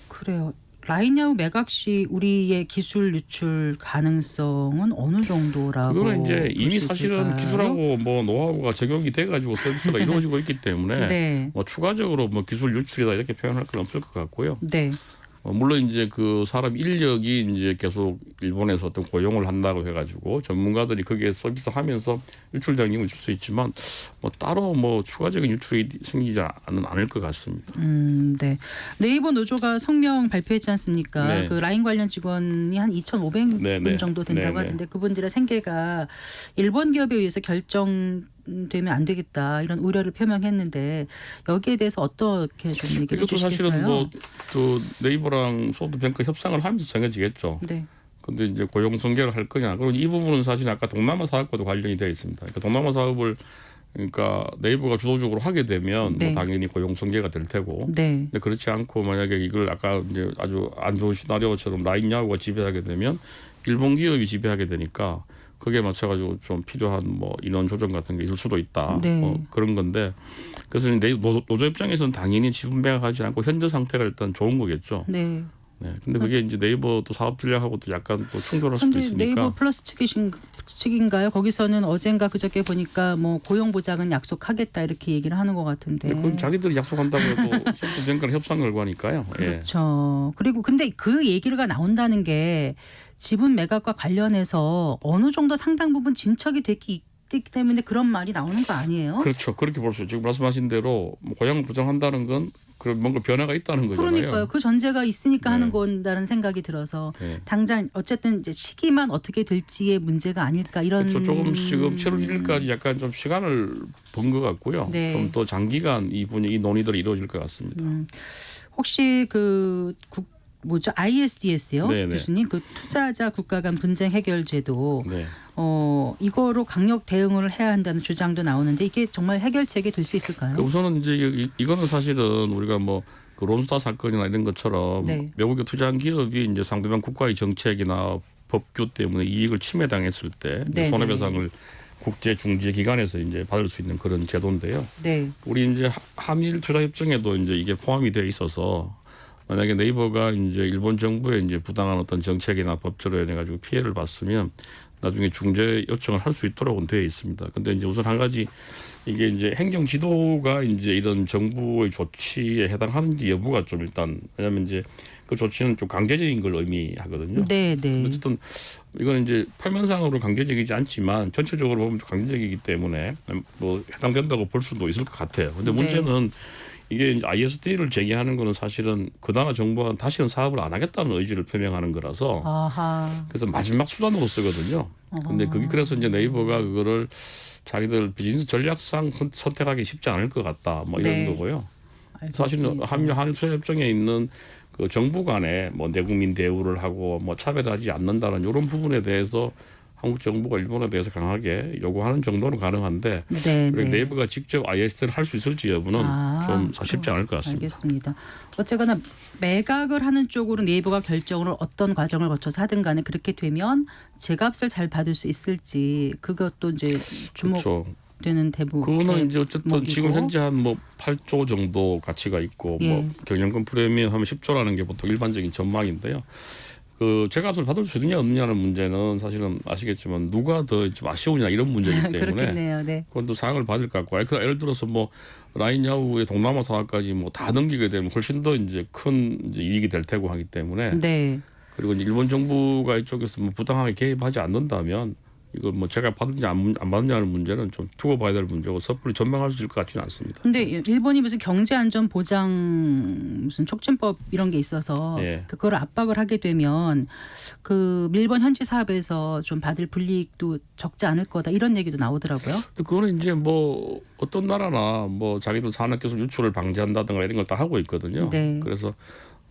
그래요. 라인야후 매각 시 우리의 기술 유출 가능성은 어느 정도라고 그거는 이제 볼 이미 수 사실은 있을까요? 기술하고 뭐 노하우가 적용이 돼가지고 서비스가 이루어지고 있기 때문에 네. 뭐 추가적으로 뭐 기술 유출이다 이렇게 표현할 건 없을 것 같고요. 네. 물론 이제 그 사람 인력이 이제 계속 일본에서 어떤 고용을 한다고 해가지고 전문가들이 거기에 서비스하면서 유출되는 경우 있을 수 있지만 뭐 따로 뭐 추가적인 유출이 생기지 않을 것 같습니다. 네. 네이버 노조가 성명 발표했지 않습니까? 네. 그 라인 관련 직원이 한 2,500분 네, 네. 정도 된다고 네, 네. 하던데 그분들의 생계가 일본 기업에 의해서 결정되면 안 되겠다 이런 우려를 표명했는데 여기에 대해서 어떻게 좀 얘기를 이것도 해주시겠어요? 사실은 뭐 또 네이버랑 소프트뱅크 협상을 하면서 정해지겠죠. 네. 근데 이제 고용 승계를 할 거냐. 그리고 이 부분은 사실 아까 동남아 사업과도 관련이 되어 있습니다. 그러니까 동남아 사업을 그러니까 네이버가 주도적으로 하게 되면 네. 뭐 당연히 고용 승계가 될 테고. 네. 근데 그렇지 않고 만약에 이걸 아까 이제 아주 안 좋은 시나리오처럼 라인야후가 지배하게 되면 일본 기업이 지배하게 되니까 거기에 맞춰가지고 좀 필요한 뭐 인원 조정 같은 게 있을 수도 있다. 네. 그런 건데 그래서 노조 입장에서는 당연히 지분 매각하지 않고 현재 상태가 일단 좋은 거겠죠. 네. 네. 근데 그게 이제 네이버 또 사업 전략하고 또 약간 또 충돌할 수도 근데 있으니까. 네이버 플러스 측인가요? 거기서는 어젠가 그저께 보니까 뭐 고용 보장은 약속하겠다 이렇게 얘기를 하는 것 같은데. 그건 자기들이 약속한다고 해도 소프트뱅크는 협상 결과니까요. 예. 그렇죠. 그리고 근데 그 얘기가 나온다는 게 지분 매각과 관련해서 어느 정도 상당 부분 진척이 때문에 그런 말이 나오는 거 아니에요? 그렇죠. 그렇게 볼 수 있죠. 지금 말씀하신 대로 뭐 고향을 부정한다는 건 그런 뭔가 변화가 있다는 거잖아요. 그러니까요. 그 전제가 있으니까 네. 하는 건다는 생각이 들어서 네. 당장 어쨌든 이제 시기만 어떻게 될지의 문제가 아닐까 이런. 그렇죠. 조금 지금 7월 1일까지 약간 좀 시간을 번 것 같고요. 네. 좀 더 장기간 이 논의들이 이루어질 것 같습니다. 혹시 그 ISDS요, 네네. 교수님 그 투자자 국가 간 분쟁 해결 제도 네. 이거로 강력 대응을 해야 한다는 주장도 나오는데 이게 정말 해결책이 될 수 있을까요? 우선은 이제 이거는 사실은 우리가 뭐 그 론스타 사건이나 이런 것처럼 네. 외국에 투자한 기업이 이제 상대방 국가의 정책이나 법규 때문에 이익을 침해당했을 때 네네. 손해배상을 국제 중재 기관에서 이제 받을 수 있는 그런 제도인데요. 네. 우리 이제 한일 투자 협정에도 이제 이게 포함이 되어 있어서 만약에 네이버가 이제 일본 정부의 이제 부당한 어떤 정책이나 법조로 인해 가지고 피해를 봤으면 나중에 중재 요청을 할 수 있도록은 되어 있습니다. 근데 이제 우선 한 가지 이게 이제 행정 지도가 이제 이런 정부의 조치에 해당하는지 여부가 좀 일단 왜냐하면 이제 그 조치는 좀 강제적인 걸 의미하거든요. 네, 네. 어쨌든 이건 이제 표면상으로 강제적이지 않지만 전체적으로 보면 강제적이기 때문에 뭐 해당된다고 볼 수도 있을 것 같아요. 근데 네. 문제는 이게 이제 ISD를 제기하는 거는 사실은 그 나라 정부가 다시는 사업을 안 하겠다는 의지를 표명하는 거라서 아하. 그래서 마지막 수단으로 쓰거든요. 근데 그게 그래서 이제 네이버가 그거를 자기들 비즈니스 전략상 선택하기 쉽지 않을 것 같다. 뭐 이런 네. 거고요. 알겠습니다. 사실은 한일 수협정에 있는 그 정부 간에 뭐 내국민 대우를 하고 뭐 차별하지 않는다는 이런 부분에 대해서 한국 정부가 일본에 대해서 강하게 요구하는 정도는 가능한데 네, 네. 네이버가 직접 IS를 할 수 있을지 여부는 좀 쉽지 않을 것 같습니다. 알겠습니다. 어쨌거나 매각을 하는 쪽으로 네이버가 결정을 어떤 과정을 거쳐서 하든 간에 그렇게 되면 제값을 잘 받을 수 있을지 그것도 이제 그렇죠. 주목되는 대부. 그거는 이제 어쨌든 대목이고. 지금 현재 한 뭐 8조 정도 가치가 있고 예. 뭐 경영권 프리미엄 하면 10조라는 게 보통 일반적인 전망인데요. 그 제값을 받을 수 있느냐 없느냐는 문제는 사실은 아시겠지만 누가 더 좀 아쉬우냐 이런 문제이기 때문에 그렇겠네요. 네. 그건 또 사항을 받을 것 같고 예를 들어서 뭐 라인 야후의 동남아 사업까지 뭐 다 넘기게 되면 훨씬 더 이제 큰 이제 이익이 될 테고 하기 때문에 네. 그리고 이제 일본 정부가 이쪽에서 뭐 부당하게 개입하지 않는다면 이걸 뭐 제가 받는지 안 받느냐는 문제는 좀 두고 봐야 될 문제고 섣불리 전망할 수 있을 것 같지는 않습니다. 근데 일본이 무슨 경제 안전 보장 무슨 촉진법 이런 게 있어서 예. 그걸 압박을 하게 되면 그 일본 현지 사업에서 좀 받을 불이익도 적지 않을 거다 이런 얘기도 나오더라고요. 근데 그거는 이제 뭐 어떤 나라나 뭐 자기들 산업기술 유출을 방지한다든가 이런 걸 다 하고 있거든요. 네. 그래서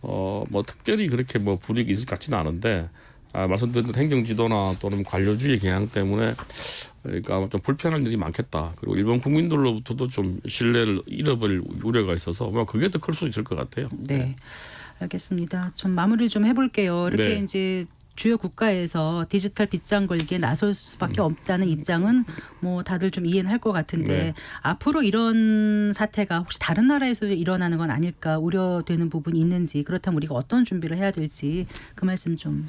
뭐 특별히 그렇게 뭐 불이익이 있을 것 같지는 않은데 말씀드린 행정지도나 또는 관료주의 경향 때문에 그러니까 좀 불편한 일이 많겠다. 그리고 일본 국민들로부터도 좀 신뢰를 잃어버릴 우려가 있어서 뭐 그게 더 클 수 있을 것 같아요. 네. 알겠습니다. 좀 마무리를 좀 해볼게요. 이렇게 네. 이제 주요 국가에서 디지털 빗장 걸기에 나설 수밖에 없다는 입장은 뭐 다들 좀 이해는 할 것 같은데 네. 앞으로 이런 사태가 혹시 다른 나라에서도 일어나는 건 아닐까 우려되는 부분이 있는지 그렇다면 우리가 어떤 준비를 해야 될지 그 말씀 좀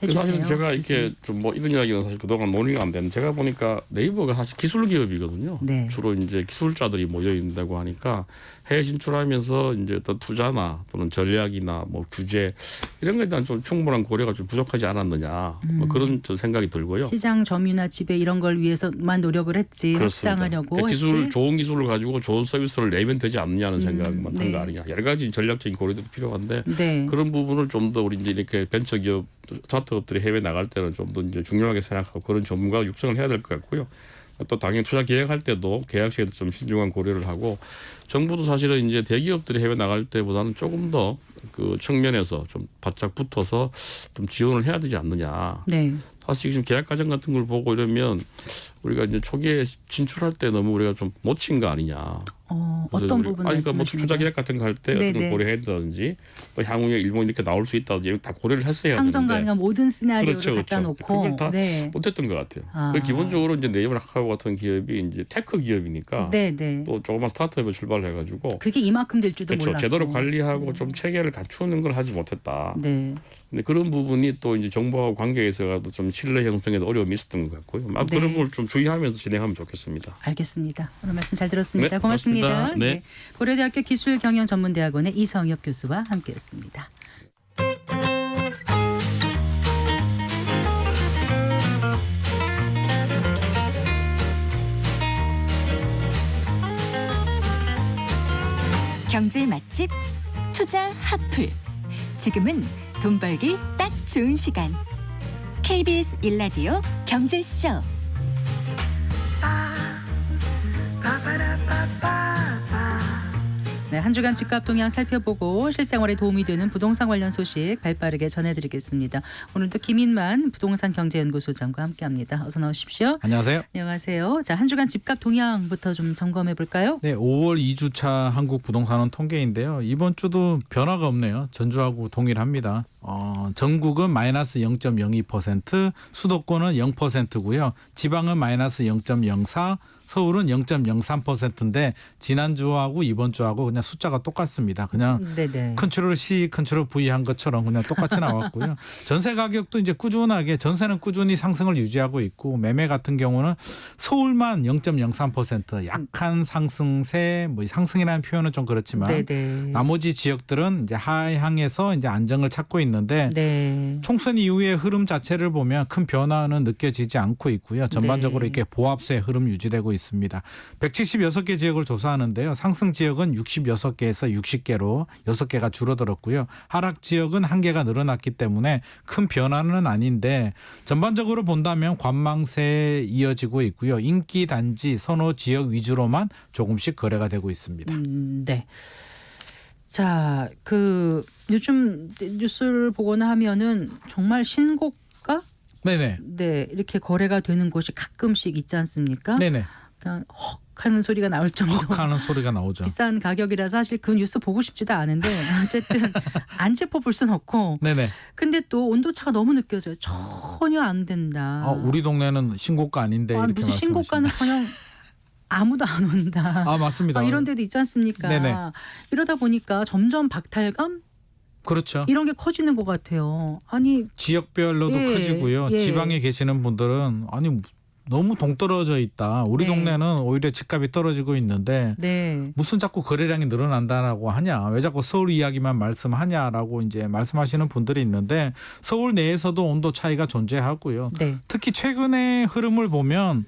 해주세요. 사실 제가 이렇게 좀 뭐 이런 이야기는 사실 그동안 논의가 안 되는 제가 보니까 네이버가 사실 기술 기업이거든요. 네. 주로 이제 기술자들이 모여 있다고 하니까 해외 진출하면서 이제 어떤 투자나 또는 전략이나 뭐 규제 이런 거에 대한 좀 충분한 고려가 좀 부족하지 않았느냐 뭐 그런 좀 생각이 들고요. 시장 점유나 지배 이런 걸 위해서만 노력을 했지 그렇습니다. 확장하려고 그러니까 기술 했지. 좋은 기술을 가지고 좋은 서비스를 내면 되지 않느냐는 생각만 네. 한 거 아니냐. 여러 가지 전략적인 고려도 필요한데 네. 그런 부분을 좀 더 우리 이제 이렇게 벤처기업 스타트업들이 해외 나갈 때는 좀 더 이제 중요하게 생각하고 그런 전문가 육성을 해야 될 것 같고요. 또 당연히 투자 계획할 때도 계약 시에도 좀 신중한 고려를 하고 정부도 사실은 이제 대기업들이 해외 나갈 때보다는 조금 더 그 측면에서 좀 바짝 붙어서 좀 지원을 해야 되지 않느냐. 네. 사실 지금 계약 과정 같은 걸 보고 이러면 우리가 이제 초기에 진출할 때 너무 우리가 좀 놓친 거 아니냐. 어떤 부분 그러니까 뭐 말씀하십니까? 투자 계약 같은 거 할 때 네, 어떤 걸 네. 고려했다든지 또 향후에 일본이 이렇게 나올 수 있다든지 다 고려를 했어야 상정 하는데 가능한 모든 시나리오를 그렇죠, 갖다 그렇죠. 놓고 그걸 다 네. 못했던 것 같아요. 아. 그 기본적으로 이제 네이버나 카카오 같은 기업이 이제 테크 기업이니까 네, 네. 또 조그만 스타트업에 출발을 해가지고 그게 이만큼 될 줄도 그렇죠. 몰랐고. 제대로 관리하고 좀 체계를 갖추는 걸 하지 못했다. 네. 근데 그런 부분이 또 이제 정부하고 관계에서도 좀 신뢰 형성에도 어려움이 있었던 것 같고요. 네. 그런 걸 좀 주의하면서 진행하면 좋겠습니다. 알겠습니다. 오늘 말씀 잘 들었습니다. 네, 고맙습니다. 고맙습니다. 네. 고려대학교 기술경영전문대학원의 이성엽 교수와 함께했습니다. 경제 맛집 투자 핫플. 지금은 돈 벌기 딱 좋은 시간. KBS 1라디오 경제쇼. 네, 한 주간 집값 동향 살펴보고 실생활에 도움이 되는 부동산 관련 소식 발빠르게 전해드리겠습니다. 오늘도 김인만 부동산 경제연구소장과 함께합니다. 어서 나오십시오. 안녕하세요. 안녕하세요. 자, 한 주간 집값 동향부터 좀 점검해 볼까요? 네, 5월 2주차 한국 부동산원 통계인데요. 이번 주도 변화가 없네요. 전주하고 동일합니다. 전국은 마이너스 0.02%, 수도권은 0%고요. 지방은 마이너스 0.04%, 서울은 0.03%인데 지난주하고 이번 주하고 그냥 숫자가 똑같습니다. 그냥 네네. 컨트롤 C, 컨트롤 V 한 것처럼 그냥 똑같이 나왔고요. 전세 가격도 이제 꾸준하게 전세는 꾸준히 상승을 유지하고 있고 매매 같은 경우는 서울만 0.03% 약한 상승세, 뭐 상승이라는 표현은 좀 그렇지만 네네. 나머지 지역들은 이제 하향해서 이제 안정을 찾고 있는데 네. 총선 이후의 흐름 자체를 보면 큰 변화는 느껴지지 않고 있고요. 전반적으로 네. 이렇게 보합세 흐름 유지되고 있습니다. 176개 지역을 조사하는데요. 상승 지역은 66개에서 60개로 6개가 줄어들었고요. 하락 지역은 1개가 늘어났기 때문에 큰 변화는 아닌데 전반적으로 본다면 관망세에 이어지고 있고요. 인기 단지 선호 지역 위주로만 조금씩 거래가 되고 있습니다. 네. 자, 그 요즘 뉴스를 보거나 하면은 정말 신고가 네네. 네, 이렇게 거래가 되는 곳이 가끔씩 있지 않습니까? 네네. 그냥 헉 하는 소리가 나올 정도. 헉 하는 소리가 나오죠. 비싼 가격이라 사실 그 뉴스 보고 싶지도 않은데 어쨌든 안 짚어볼 순 없고. 네네. 근데 또 온도차가 너무 느껴져요. 전혀 안 된다. 우리 동네는 신고가 아닌데 아, 이렇게 무슨 신고가는 그냥 아무도 안 온다. 아 맞습니다. 이런 데도 있지 않습니까? 네네. 이러다 보니까 점점 박탈감 그렇죠. 이런 게 커지는 것 같아요. 아니 지역별로도 예, 커지고요. 예. 지방에 계시는 분들은 아니 너무 동떨어져 있다. 우리 네. 동네는 오히려 집값이 떨어지고 있는데 네. 무슨 자꾸 거래량이 늘어난다라고 하냐. 왜 자꾸 서울 이야기만 말씀하냐라고 이제 말씀하시는 분들이 있는데 서울 내에서도 온도 차이가 존재하고요. 네. 특히 최근의 흐름을 보면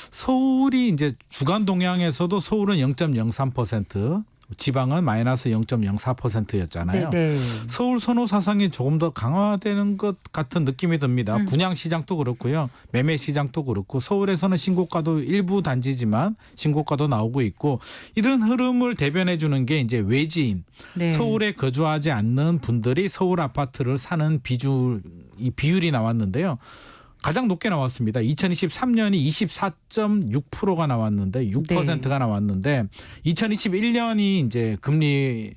서울이 이제 주간 동향에서도 서울은 0.03%, 지방은 마이너스 0.04%였잖아요. 네. 서울 선호 사상이 조금 더 강화되는 것 같은 느낌이 듭니다. 분양 시장도 그렇고요. 매매 시장도 그렇고 서울에서는 신고가도 일부 단지지만 신고가도 나오고 있고 이런 흐름을 대변해 주는 게 이제 외지인, 네. 서울에 거주하지 않는 분들이 서울 아파트를 사는 비율이 나왔는데요. 가장 높게 나왔습니다. 2023년이 24.6%가 나왔는데 6%가 나왔는데 2021년이 이제 금리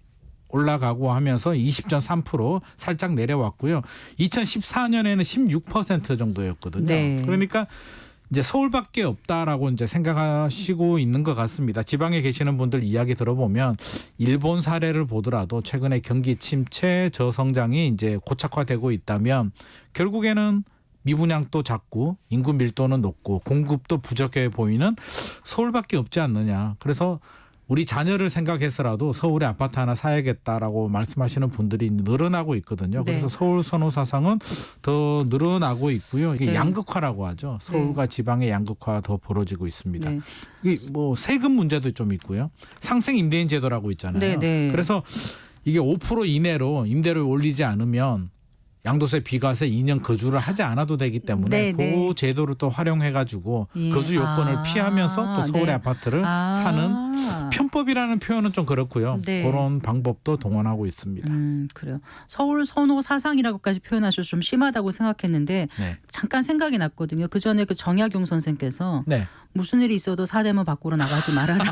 올라가고 하면서 20.3% 살짝 내려왔고요. 2014년에는 16% 정도였거든요. 네. 그러니까 이제 서울밖에 없다라고 이제 생각하시고 있는 것 같습니다. 지방에 계시는 분들 이야기 들어보면 일본 사례를 보더라도 최근에 경기 침체 저성장이 이제 고착화되고 있다면 결국에는 미분양도 작고 인구 밀도는 높고 공급도 부족해 보이는 서울밖에 없지 않느냐. 그래서 우리 자녀를 생각해서라도 서울에 아파트 하나 사야겠다라고 말씀하시는 분들이 늘어나고 있거든요. 네. 그래서 서울 선호 사상은 더 늘어나고 있고요. 이게 네. 양극화라고 하죠. 서울과 지방의 양극화가 더 벌어지고 있습니다. 네. 이게 뭐 세금 문제도 좀 있고요. 상생 임대인 제도라고 있잖아요. 네, 네. 그래서 이게 5% 이내로 임대료를 올리지 않으면 양도세 비과세 2년 거주를 하지 않아도 되기 때문에 네, 네. 그 제도를 또 활용해가지고 예. 거주 요건을 피하면서 또 서울의 네. 아파트를 사는 편법이라는 표현은 좀 그렇고요. 네. 그런 방법도 동원하고 있습니다. 그래요. 서울 선호 사상이라고까지 표현하셔서 좀 심하다고 생각했는데 네. 잠깐 생각이 났거든요. 그 전에 그 정약용 선생께서 네. 무슨 일이 있어도 사대문 밖으로 나가지 말아라.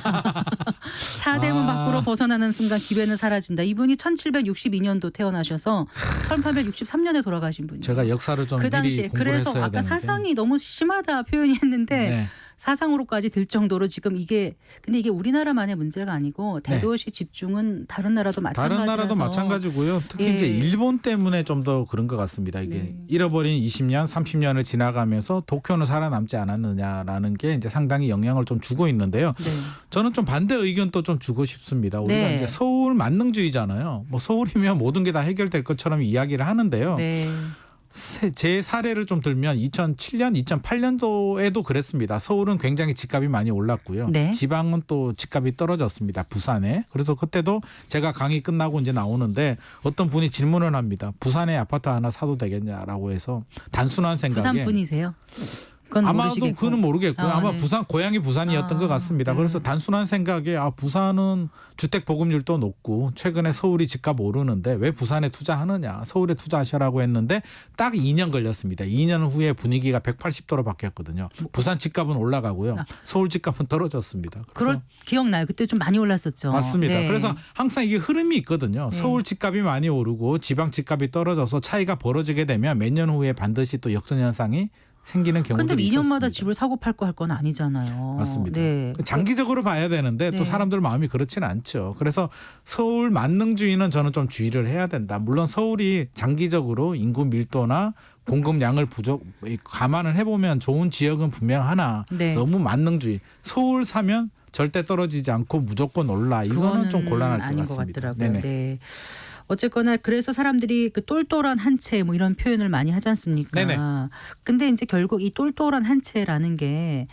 사대문 밖으로 벗어나는 순간 기회는 사라진다. 이분이 1762년도 태어나셔서 1863년에 돌아가신 분이에요. 제가 역사를 좀 그 미리 당시에 공부를 그래서 했어야 아까 되는데. 사상이 너무 심하다 표현이 했는데 네. 사상으로까지 들 정도로 지금 이게 근데 이게 우리나라만의 문제가 아니고 대도시 집중은 다른 나라도 마찬가지라서 다른 나라도 마찬가지고요. 특히 예. 이제 일본 때문에 좀 더 그런 것 같습니다. 이게 네. 잃어버린 20년, 30년을 지나가면서 도쿄는 살아남지 않았느냐라는 게 이제 상당히 영향을 좀 주고 있는데요. 네. 저는 좀 반대 의견도 좀 주고 싶습니다. 우리가 네. 이제 서울 만능주의잖아요. 뭐 서울이면 모든 게 다 해결될 것처럼 이야기를 하는데요. 네. 제 사례를 좀 들면 2007년, 2008년도에도 그랬습니다. 서울은 굉장히 집값이 많이 올랐고요. 네. 지방은 또 집값이 떨어졌습니다. 부산에. 그래서 그때도 제가 강의 끝나고 이제 나오는데 어떤 분이 질문을 합니다. 부산에 아파트 하나 사도 되겠냐라고 해서 단순한 생각에 부산 분이세요? 그건 아마도 모르시겠고. 그는 모르겠고요. 아마 네. 부산 고향이 부산이었던 것 같습니다. 네. 그래서 단순한 생각에 부산은 주택 보급률도 높고 최근에 서울이 집값 오르는데 왜 부산에 투자하느냐, 서울에 투자하시라고 했는데 딱 2년 걸렸습니다. 2년 후에 분위기가 180도로 바뀌었거든요. 부산 집값은 올라가고요. 서울 집값은 떨어졌습니다. 그럴 기억나요. 그때 좀 많이 올랐었죠. 맞습니다. 네. 그래서 항상 이게 흐름이 있거든요. 네. 서울 집값이 많이 오르고 지방 집값이 떨어져서 차이가 벌어지게 되면 몇 년 후에 반드시 또 역전 현상이 생기는 경우들이 근데 있었습니다. 2년마다 집을 사고 팔고 할 건 아니잖아요. 맞습니다. 네. 장기적으로 봐야 되는데 네. 또 사람들 마음이 그렇지는 않죠. 그래서 서울 만능주의는 저는 좀 주의를 해야 된다. 물론 서울이 장기적으로 인구 밀도나 공급량을 감안을 해보면 좋은 지역은 분명하나 네. 너무 만능주의. 서울 사면 절대 떨어지지 않고 무조건 올라. 이거는 좀 곤란할 것 아닌 같습니다. 것 같더라고요. 네네. 네. 어쨌거나 그래서 사람들이 그 똘똘한 한 채 뭐 이런 표현을 많이 하지 않습니까? 네네. 근데 이제 결국 이 똘똘한 한 채라는 게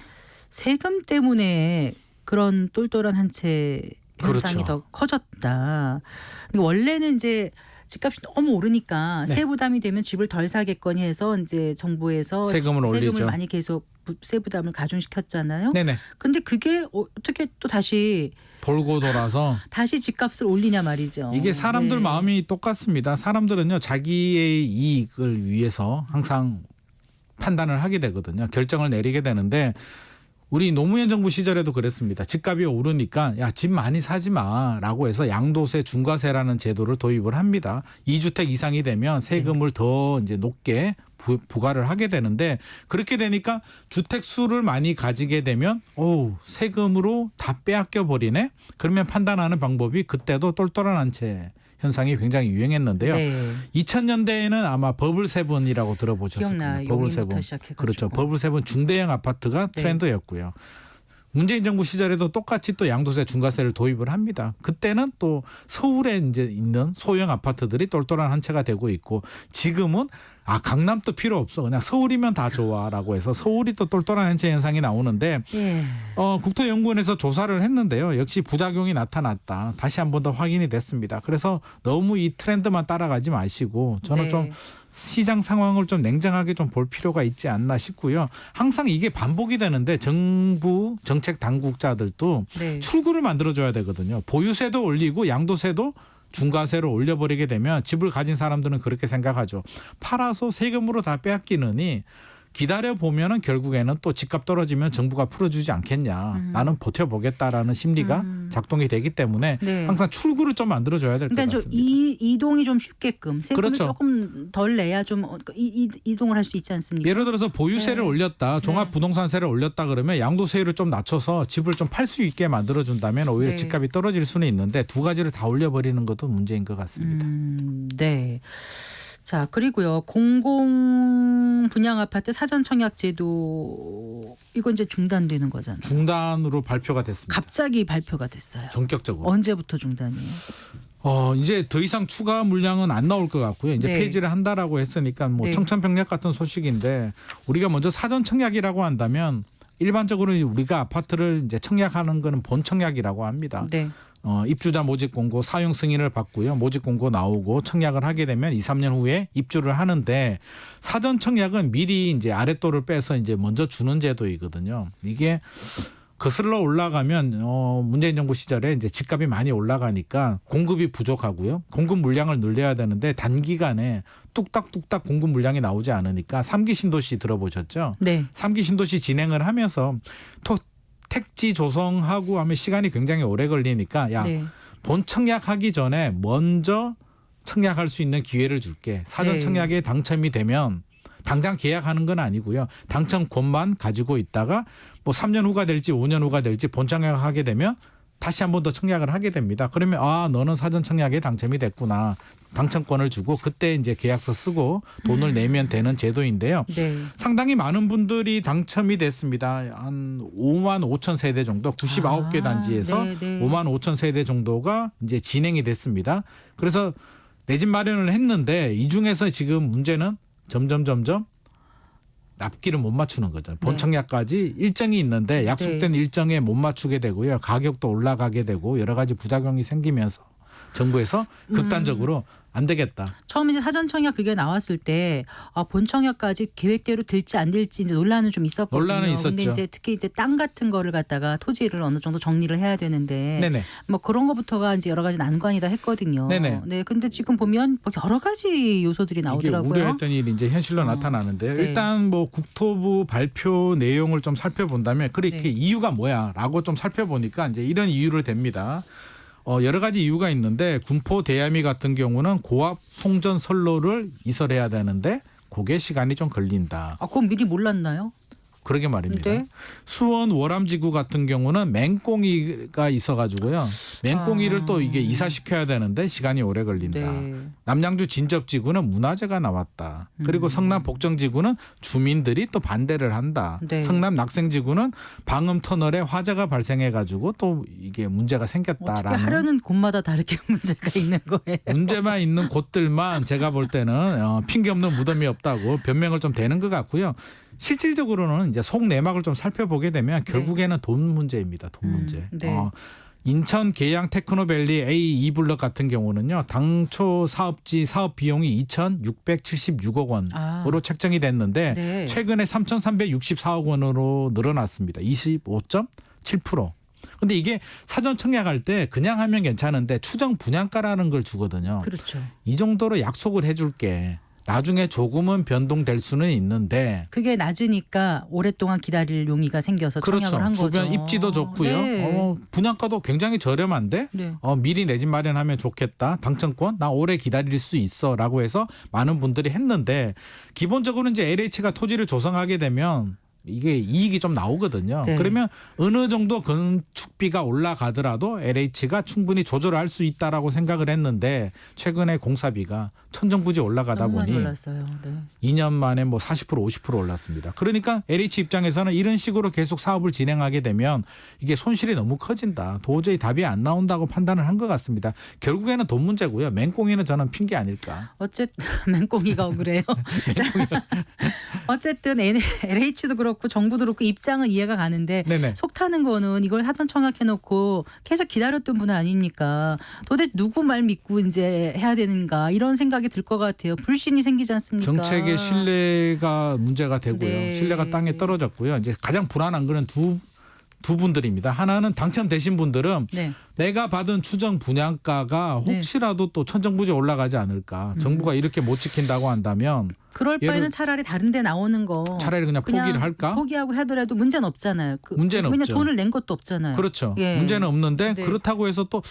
세금 때문에 그런 똘똘한 한 채 현상이 그렇죠. 더 커졌다. 그러니까 원래는 이제 집값이 너무 오르니까 네. 세부담이 되면 집을 덜 사겠거니 해서 이제 정부에서 세금을 올리죠. 많이 계속 세부담을 가중시켰잖아요. 네네. 근데 그게 어떻게 또 다시 돌고 돌아서 집값을 올리냐 말이죠. 이게 사람들 네. 마음이 똑같습니다. 사람들은요 자기의 이익을 위해서 항상 판단을 하게 되거든요. 결정을 내리게 되는데 우리 노무현 정부 시절에도 그랬습니다. 집값이 오르니까 야, 집 많이 사지 마라고 해서 양도세 중과세라는 제도를 도입을 합니다. 2주택 이상이 되면 세금을 더 이제 높게 부과를 하게 되는데 그렇게 되니까 주택 수를 많이 가지게 되면 세금으로 다 빼앗겨 버리네. 그러면 판단하는 방법이 그때도 똘똘한 한 채 현상이 굉장히 유행했는데요. 네. 2000년대에는 아마 버블 세븐이라고 들어보셨을 기억나요. 겁니다. 버블 용인부터 세븐. 시작해가지고. 그렇죠. 버블 세븐 중대형 아파트가 네. 트렌드였고요. 문재인 정부 시절에도 똑같이 또 양도세 중과세를 도입을 합니다. 그때는 또 서울에 이제 있는 소형 아파트들이 똘똘한 한 채가 되고 있고 지금은 강남도 필요 없어. 그냥 서울이면 다 좋아라고 해서 서울이 또 똘똘한 한 채 현상이 나오는데 예. 국토연구원에서 조사를 했는데요. 역시 부작용이 나타났다. 다시 한 번 더 확인이 됐습니다. 그래서 너무 이 트렌드만 따라가지 마시고 저는 네. 좀 시장 상황을 좀 냉정하게 좀 볼 필요가 있지 않나 싶고요. 항상 이게 반복이 되는데 정부 정책 당국자들도 네. 출구를 만들어줘야 되거든요. 보유세도 올리고 양도세도 중과세로 올려버리게 되면 집을 가진 사람들은 그렇게 생각하죠. 팔아서 세금으로 다 빼앗기느니 기다려보면은 결국에는 또 집값 떨어지면 정부가 풀어주지 않겠냐. 나는 버텨보겠다라는 심리가 작동이 되기 때문에 네. 항상 출구를 좀 만들어줘야 될 것 그러니까 같습니다. 이동이 좀 쉽게끔 세금을 그렇죠. 조금 덜 내야 좀 이동을 할 수 있지 않습니까? 예를 들어서 보유세를 네. 올렸다, 종합부동산세를 올렸다 그러면 양도세율을 좀 낮춰서 집을 좀 팔 수 있게 만들어준다면 오히려 네. 집값이 떨어질 수는 있는데 두 가지를 다 올려버리는 것도 문제인 것 같습니다. 네. 자, 그리고요. 공공 분양 아파트 사전 청약 제도 이거 이제 중단되는 거잖아요. 중단으로 발표가 됐습니다. 갑자기 발표가 됐어요. 전격적으로. 언제부터 중단이에요? 이제 더 이상 추가 물량은 안 나올 것 같고요. 이제 네. 폐지를 한다라고 했으니까 뭐 네. 청천벽력 같은 소식인데 우리가 먼저 사전 청약이라고 한다면 일반적으로 우리가 아파트를 이제 청약하는 거는 본 청약이라고 합니다. 네. 입주자 모집 공고 사용 승인을 받고요. 모집 공고 나오고 청약을 하게 되면 2, 3년 후에 입주를 하는데 사전 청약은 미리 이제 아랫도를 빼서 이제 먼저 주는 제도이거든요. 이게 거슬러 올라가면 문재인 정부 시절에 이제 집값이 많이 올라가니까 공급이 부족하고요. 공급 물량을 늘려야 되는데 단기간에 뚝딱뚝딱 공급 물량이 나오지 않으니까 3기 신도시 들어보셨죠? 네. 3기 신도시 진행을 하면서 택지 조성하고 하면 시간이 굉장히 오래 걸리니까 네. 본 청약하기 전에 먼저 청약할 수 있는 기회를 줄게. 사전 네. 청약에 당첨이 되면 당장 계약하는 건 아니고요. 당첨권만 가지고 있다가 뭐 3년 후가 될지 5년 후가 될지 본 청약을 하게 되면 다시 한 번 더 청약을 하게 됩니다. 그러면 너는 사전 청약에 당첨이 됐구나. 당첨권을 주고 그때 이제 계약서 쓰고 돈을 내면 되는 제도인데요. 네. 상당히 많은 분들이 당첨이 됐습니다. 한 5만 5천 세대 정도 99개 단지에서 네, 네. 5만 5천 세대 정도가 이제 진행이 됐습니다. 그래서 내 집 마련을 했는데 이 중에서 지금 문제는 점점 납기를 못 맞추는 거죠. 본청약까지 일정이 있는데 약속된 일정에 못 맞추게 되고요. 가격도 올라가게 되고 여러 가지 부작용이 생기면서 정부에서 극단적으로 안 되겠다. 처음 이제 사전 청약 그게 나왔을 때 본 청약까지 계획대로 될지 안 될지 이제 논란은 좀 있었거든요. 논란은 있었죠. 근데 이제 특히 이제 땅 같은 거를 갖다가 토지를 어느 정도 정리를 해야 되는데 네네. 뭐 그런 거부터가 이제 여러 가지 난관이다 했거든요. 네네. 네, 근데 지금 보면 뭐 여러 가지 요소들이 이게 나오더라고요. 우려했던 일이 이제 현실로 나타나는데요. 네. 일단 뭐 국토부 발표 내용을 좀 살펴본다면 그렇게 네. 이유가 뭐야라고 좀 살펴보니까 이제 이런 이유를 댑니다. 여러 가지 이유가 있는데 군포 대야미 같은 경우는 고압 송전 선로를 이설해야 되는데 그게 시간이 좀 걸린다. 그건 미리 몰랐나요? 그러게 말입니다. 네. 수원 월암지구 같은 경우는 맹꽁이가 있어가지고요. 맹꽁이를 또 이게 이사시켜야 되는데 시간이 오래 걸린다. 네. 남양주 진접지구는 문화재가 나왔다. 그리고 성남 복정지구는 주민들이 또 반대를 한다. 네. 성남 낙생지구는 방음 터널에 화재가 발생해가지고 또 이게 문제가 어떻게 생겼다라는 하려는 곳마다 다르게 문제가 있는 거예요. 문제만 있는 곳들만 제가 볼 때는 핑계 없는 무덤이 없다고 변명을 좀 되는 것 같고요. 실질적으로는 이제 속내막을 좀 살펴보게 되면 결국에는 돈 문제입니다. 돈 문제. 네. 인천 계양 테크노밸리 A 2블럭 같은 경우는요. 당초 사업지 사업 비용이 2,676억 원으로 책정이 됐는데 네. 최근에 3,364억 원으로 늘어났습니다. 25.7%. 근데 이게 사전 청약할 때 그냥 하면 괜찮은데 추정 분양가라는 걸 주거든요. 그렇죠. 이 정도로 약속을 해줄게. 나중에 조금은 변동될 수는 있는데 그게 낮으니까 오랫동안 기다릴 용의가 생겨서 그렇죠. 청약을 한 거죠. 주변 입지도 좋고요. 네. 분양가도 굉장히 저렴한데 네. 미리 내 집 마련하면 좋겠다. 당첨권 나 오래 기다릴 수 있어라고 해서 많은 분들이 했는데 기본적으로 이제 LH가 토지를 조성하게 되면 이게 이익이 좀 나오거든요. 네. 그러면 어느 정도 건축비가 올라가더라도 LH가 충분히 조절을 할 수 있다라고 생각을 했는데 최근에 공사비가 천정부지 올라가다 너무 많이 보니 올랐어요. 네. 2년 만에 뭐 40% 50% 올랐습니다. 그러니까 LH 입장에서는 이런 식으로 계속 사업을 진행하게 되면 이게 손실이 너무 커진다. 도저히 답이 안 나온다고 판단을 한 것 같습니다. 결국에는 돈 문제고요. 맹꽁이는 저는 핑계 아닐까. 어쨌든 맹꽁이가 억울해요. 어쨌든 LH도 그렇고 정부도 그렇고 입장은 이해가 가는데 네네. 속 타는 거는 이걸 사전 청약해놓고 계속 기다렸던 분은 아니니까 도대체 누구 말 믿고 이제 해야 되는가 이런 생각이 들 것 같아요. 불신이 생기지 않습니까? 정책의 신뢰가 문제가 되고요. 네. 신뢰가 땅에 떨어졌고요. 이제 가장 불안한 거는 두 분들입니다. 하나는 당첨되신 분들은 네. 내가 받은 추정 분양가가 혹시라도 또 천정부지 올라가지 않을까. 정부가 이렇게 못 지킨다고 한다면 그럴 바에는 차라리 다른 데 나오는 거 차라리 그냥 포기를 할까? 포기하고 하더라도 문제는 없잖아요. 문제는 왜냐 없죠. 돈을 낸 것도 없잖아요. 그렇죠. 예. 문제는 없는데 네. 그렇다고 해서 또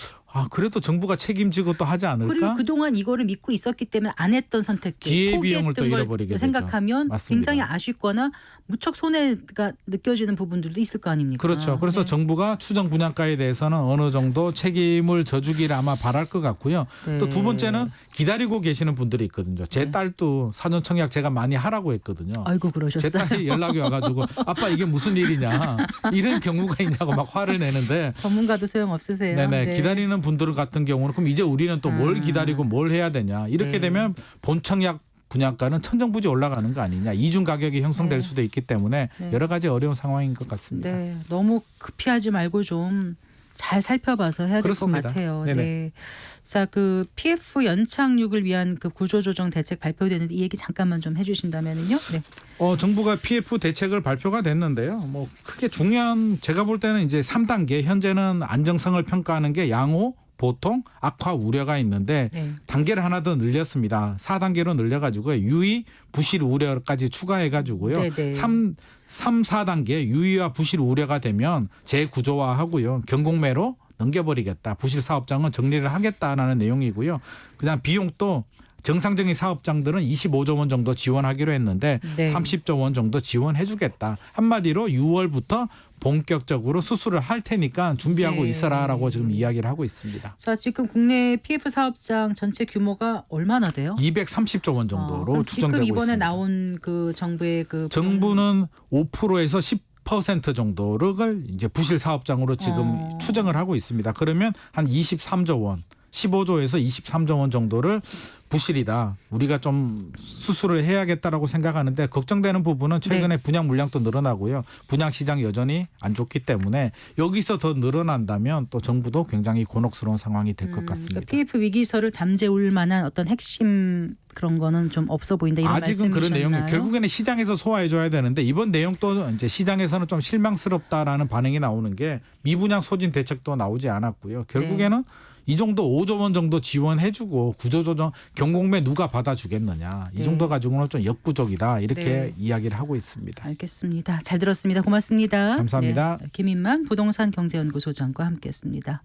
그래도 정부가 책임지고 또 하지 않을까? 그리고 그동안 이거를 믿고 있었기 때문에 안 했던 선택들 기회비용을 또 포기했던 걸 잃어버리게 되죠. 생각하면 맞습니다. 굉장히 아쉽거나 무척 손해가 느껴지는 부분들도 있을 거 아닙니까? 그렇죠. 그래서 네. 정부가 추정 분양가에 대해서는 어느 정도 책임을 져주기를 아마 바랄 것 같고요. 네. 또 두 번째는 기다리고 계시는 분들이 있거든요. 제 딸도 사전 청약 제가 많이 하라고 했거든요. 아이고 제 그러셨어요. 딸이 연락이 와가지고 아빠 이게 무슨 일이냐 이런 경우가 있냐고 막 화를 내는데 전문가도 소용 없으세요. 네네 네. 기다리는 분들 같은 경우는 그럼 이제 우리는 또 뭘 기다리고 뭘 해야 되냐 이렇게 네. 되면 본청약 분양가는 천정부지 올라가는 거 아니냐 이중 가격이 형성될 수도 있기 때문에 네. 여러 가지 어려운 상황인 것 같습니다. 네, 너무 급히하지 말고 좀 잘 살펴봐서 해야 될 것 그렇습니다. 같아요. 네네. 네. 자, 그 PF 연착륙을 위한 그 구조조정 대책 발표되는데 이 얘기 잠깐만 좀 해주신다면은요. 네. 정부가 PF 대책을 발표가 됐는데요. 뭐 크게 중요한 제가 볼 때는 이제 3단계 현재는 안정성을 평가하는 게 양호, 보통, 악화 우려가 있는데 네. 단계를 하나 더 늘렸습니다. 4단계로 늘려가지고 유의, 부실 우려까지 추가해가지고요. 네네. 3, 4단계 유의와 부실 우려가 되면 재구조화하고요. 경공매로 넘겨버리겠다. 부실 사업장은 정리를 하겠다라는 내용이고요. 그다음 비용도 정상적인 사업장들은 25조 원 정도 지원하기로 했는데 네. 30조 원 정도 지원해주겠다. 한마디로 6월부터 본격적으로 수술을 할 테니까 준비하고 네. 있어라라고 지금 이야기를 하고 있습니다. 자, 지금 국내 PF 사업장 전체 규모가 얼마나 돼요? 230조 원 정도로 그럼 추정되고 지금 이번에 있습니다. 나온 그 정부의 그 정부는 5%에서 10% 정도를 이제 부실 사업장으로 지금 추정을 하고 있습니다. 그러면 한 23조 원. 15조에서 23조 원 정도를 부실이다. 우리가 좀 수술을 해야겠다라고 생각하는데 걱정되는 부분은 최근에 분양 물량도 늘어나고요. 분양 시장이 여전히 안 좋기 때문에 여기서 더 늘어난다면 또 정부도 굉장히 곤혹스러운 상황이 될 것 같습니다. 그러니까 PF 위기설을 잠재울 만한 어떤 핵심 그런 거는 좀 없어 보인다 이런 아직은 그런 말씀이셨나요? 내용이 결국에는 시장에서 소화해줘야 되는데 이번 내용도 이제 시장에서는 좀 실망스럽다라는 반응이 나오는 게 미분양 소진 대책도 나오지 않았고요. 결국에는 이 정도 5조 원 정도 지원해주고 구조조정 경공매 누가 받아주겠느냐 이 정도 가지고는 좀 역부족이다 이렇게 이야기를 하고 있습니다. 알겠습니다. 잘 들었습니다. 고맙습니다. 감사합니다. 네, 김인만 부동산경제연구소장과 함께했습니다.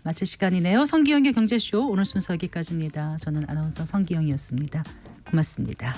마칠 시간이네요. 성기영의 경제쇼 오늘 순서 여기까지입니다. 저는 아나운서 성기영이었습니다. 고맙습니다.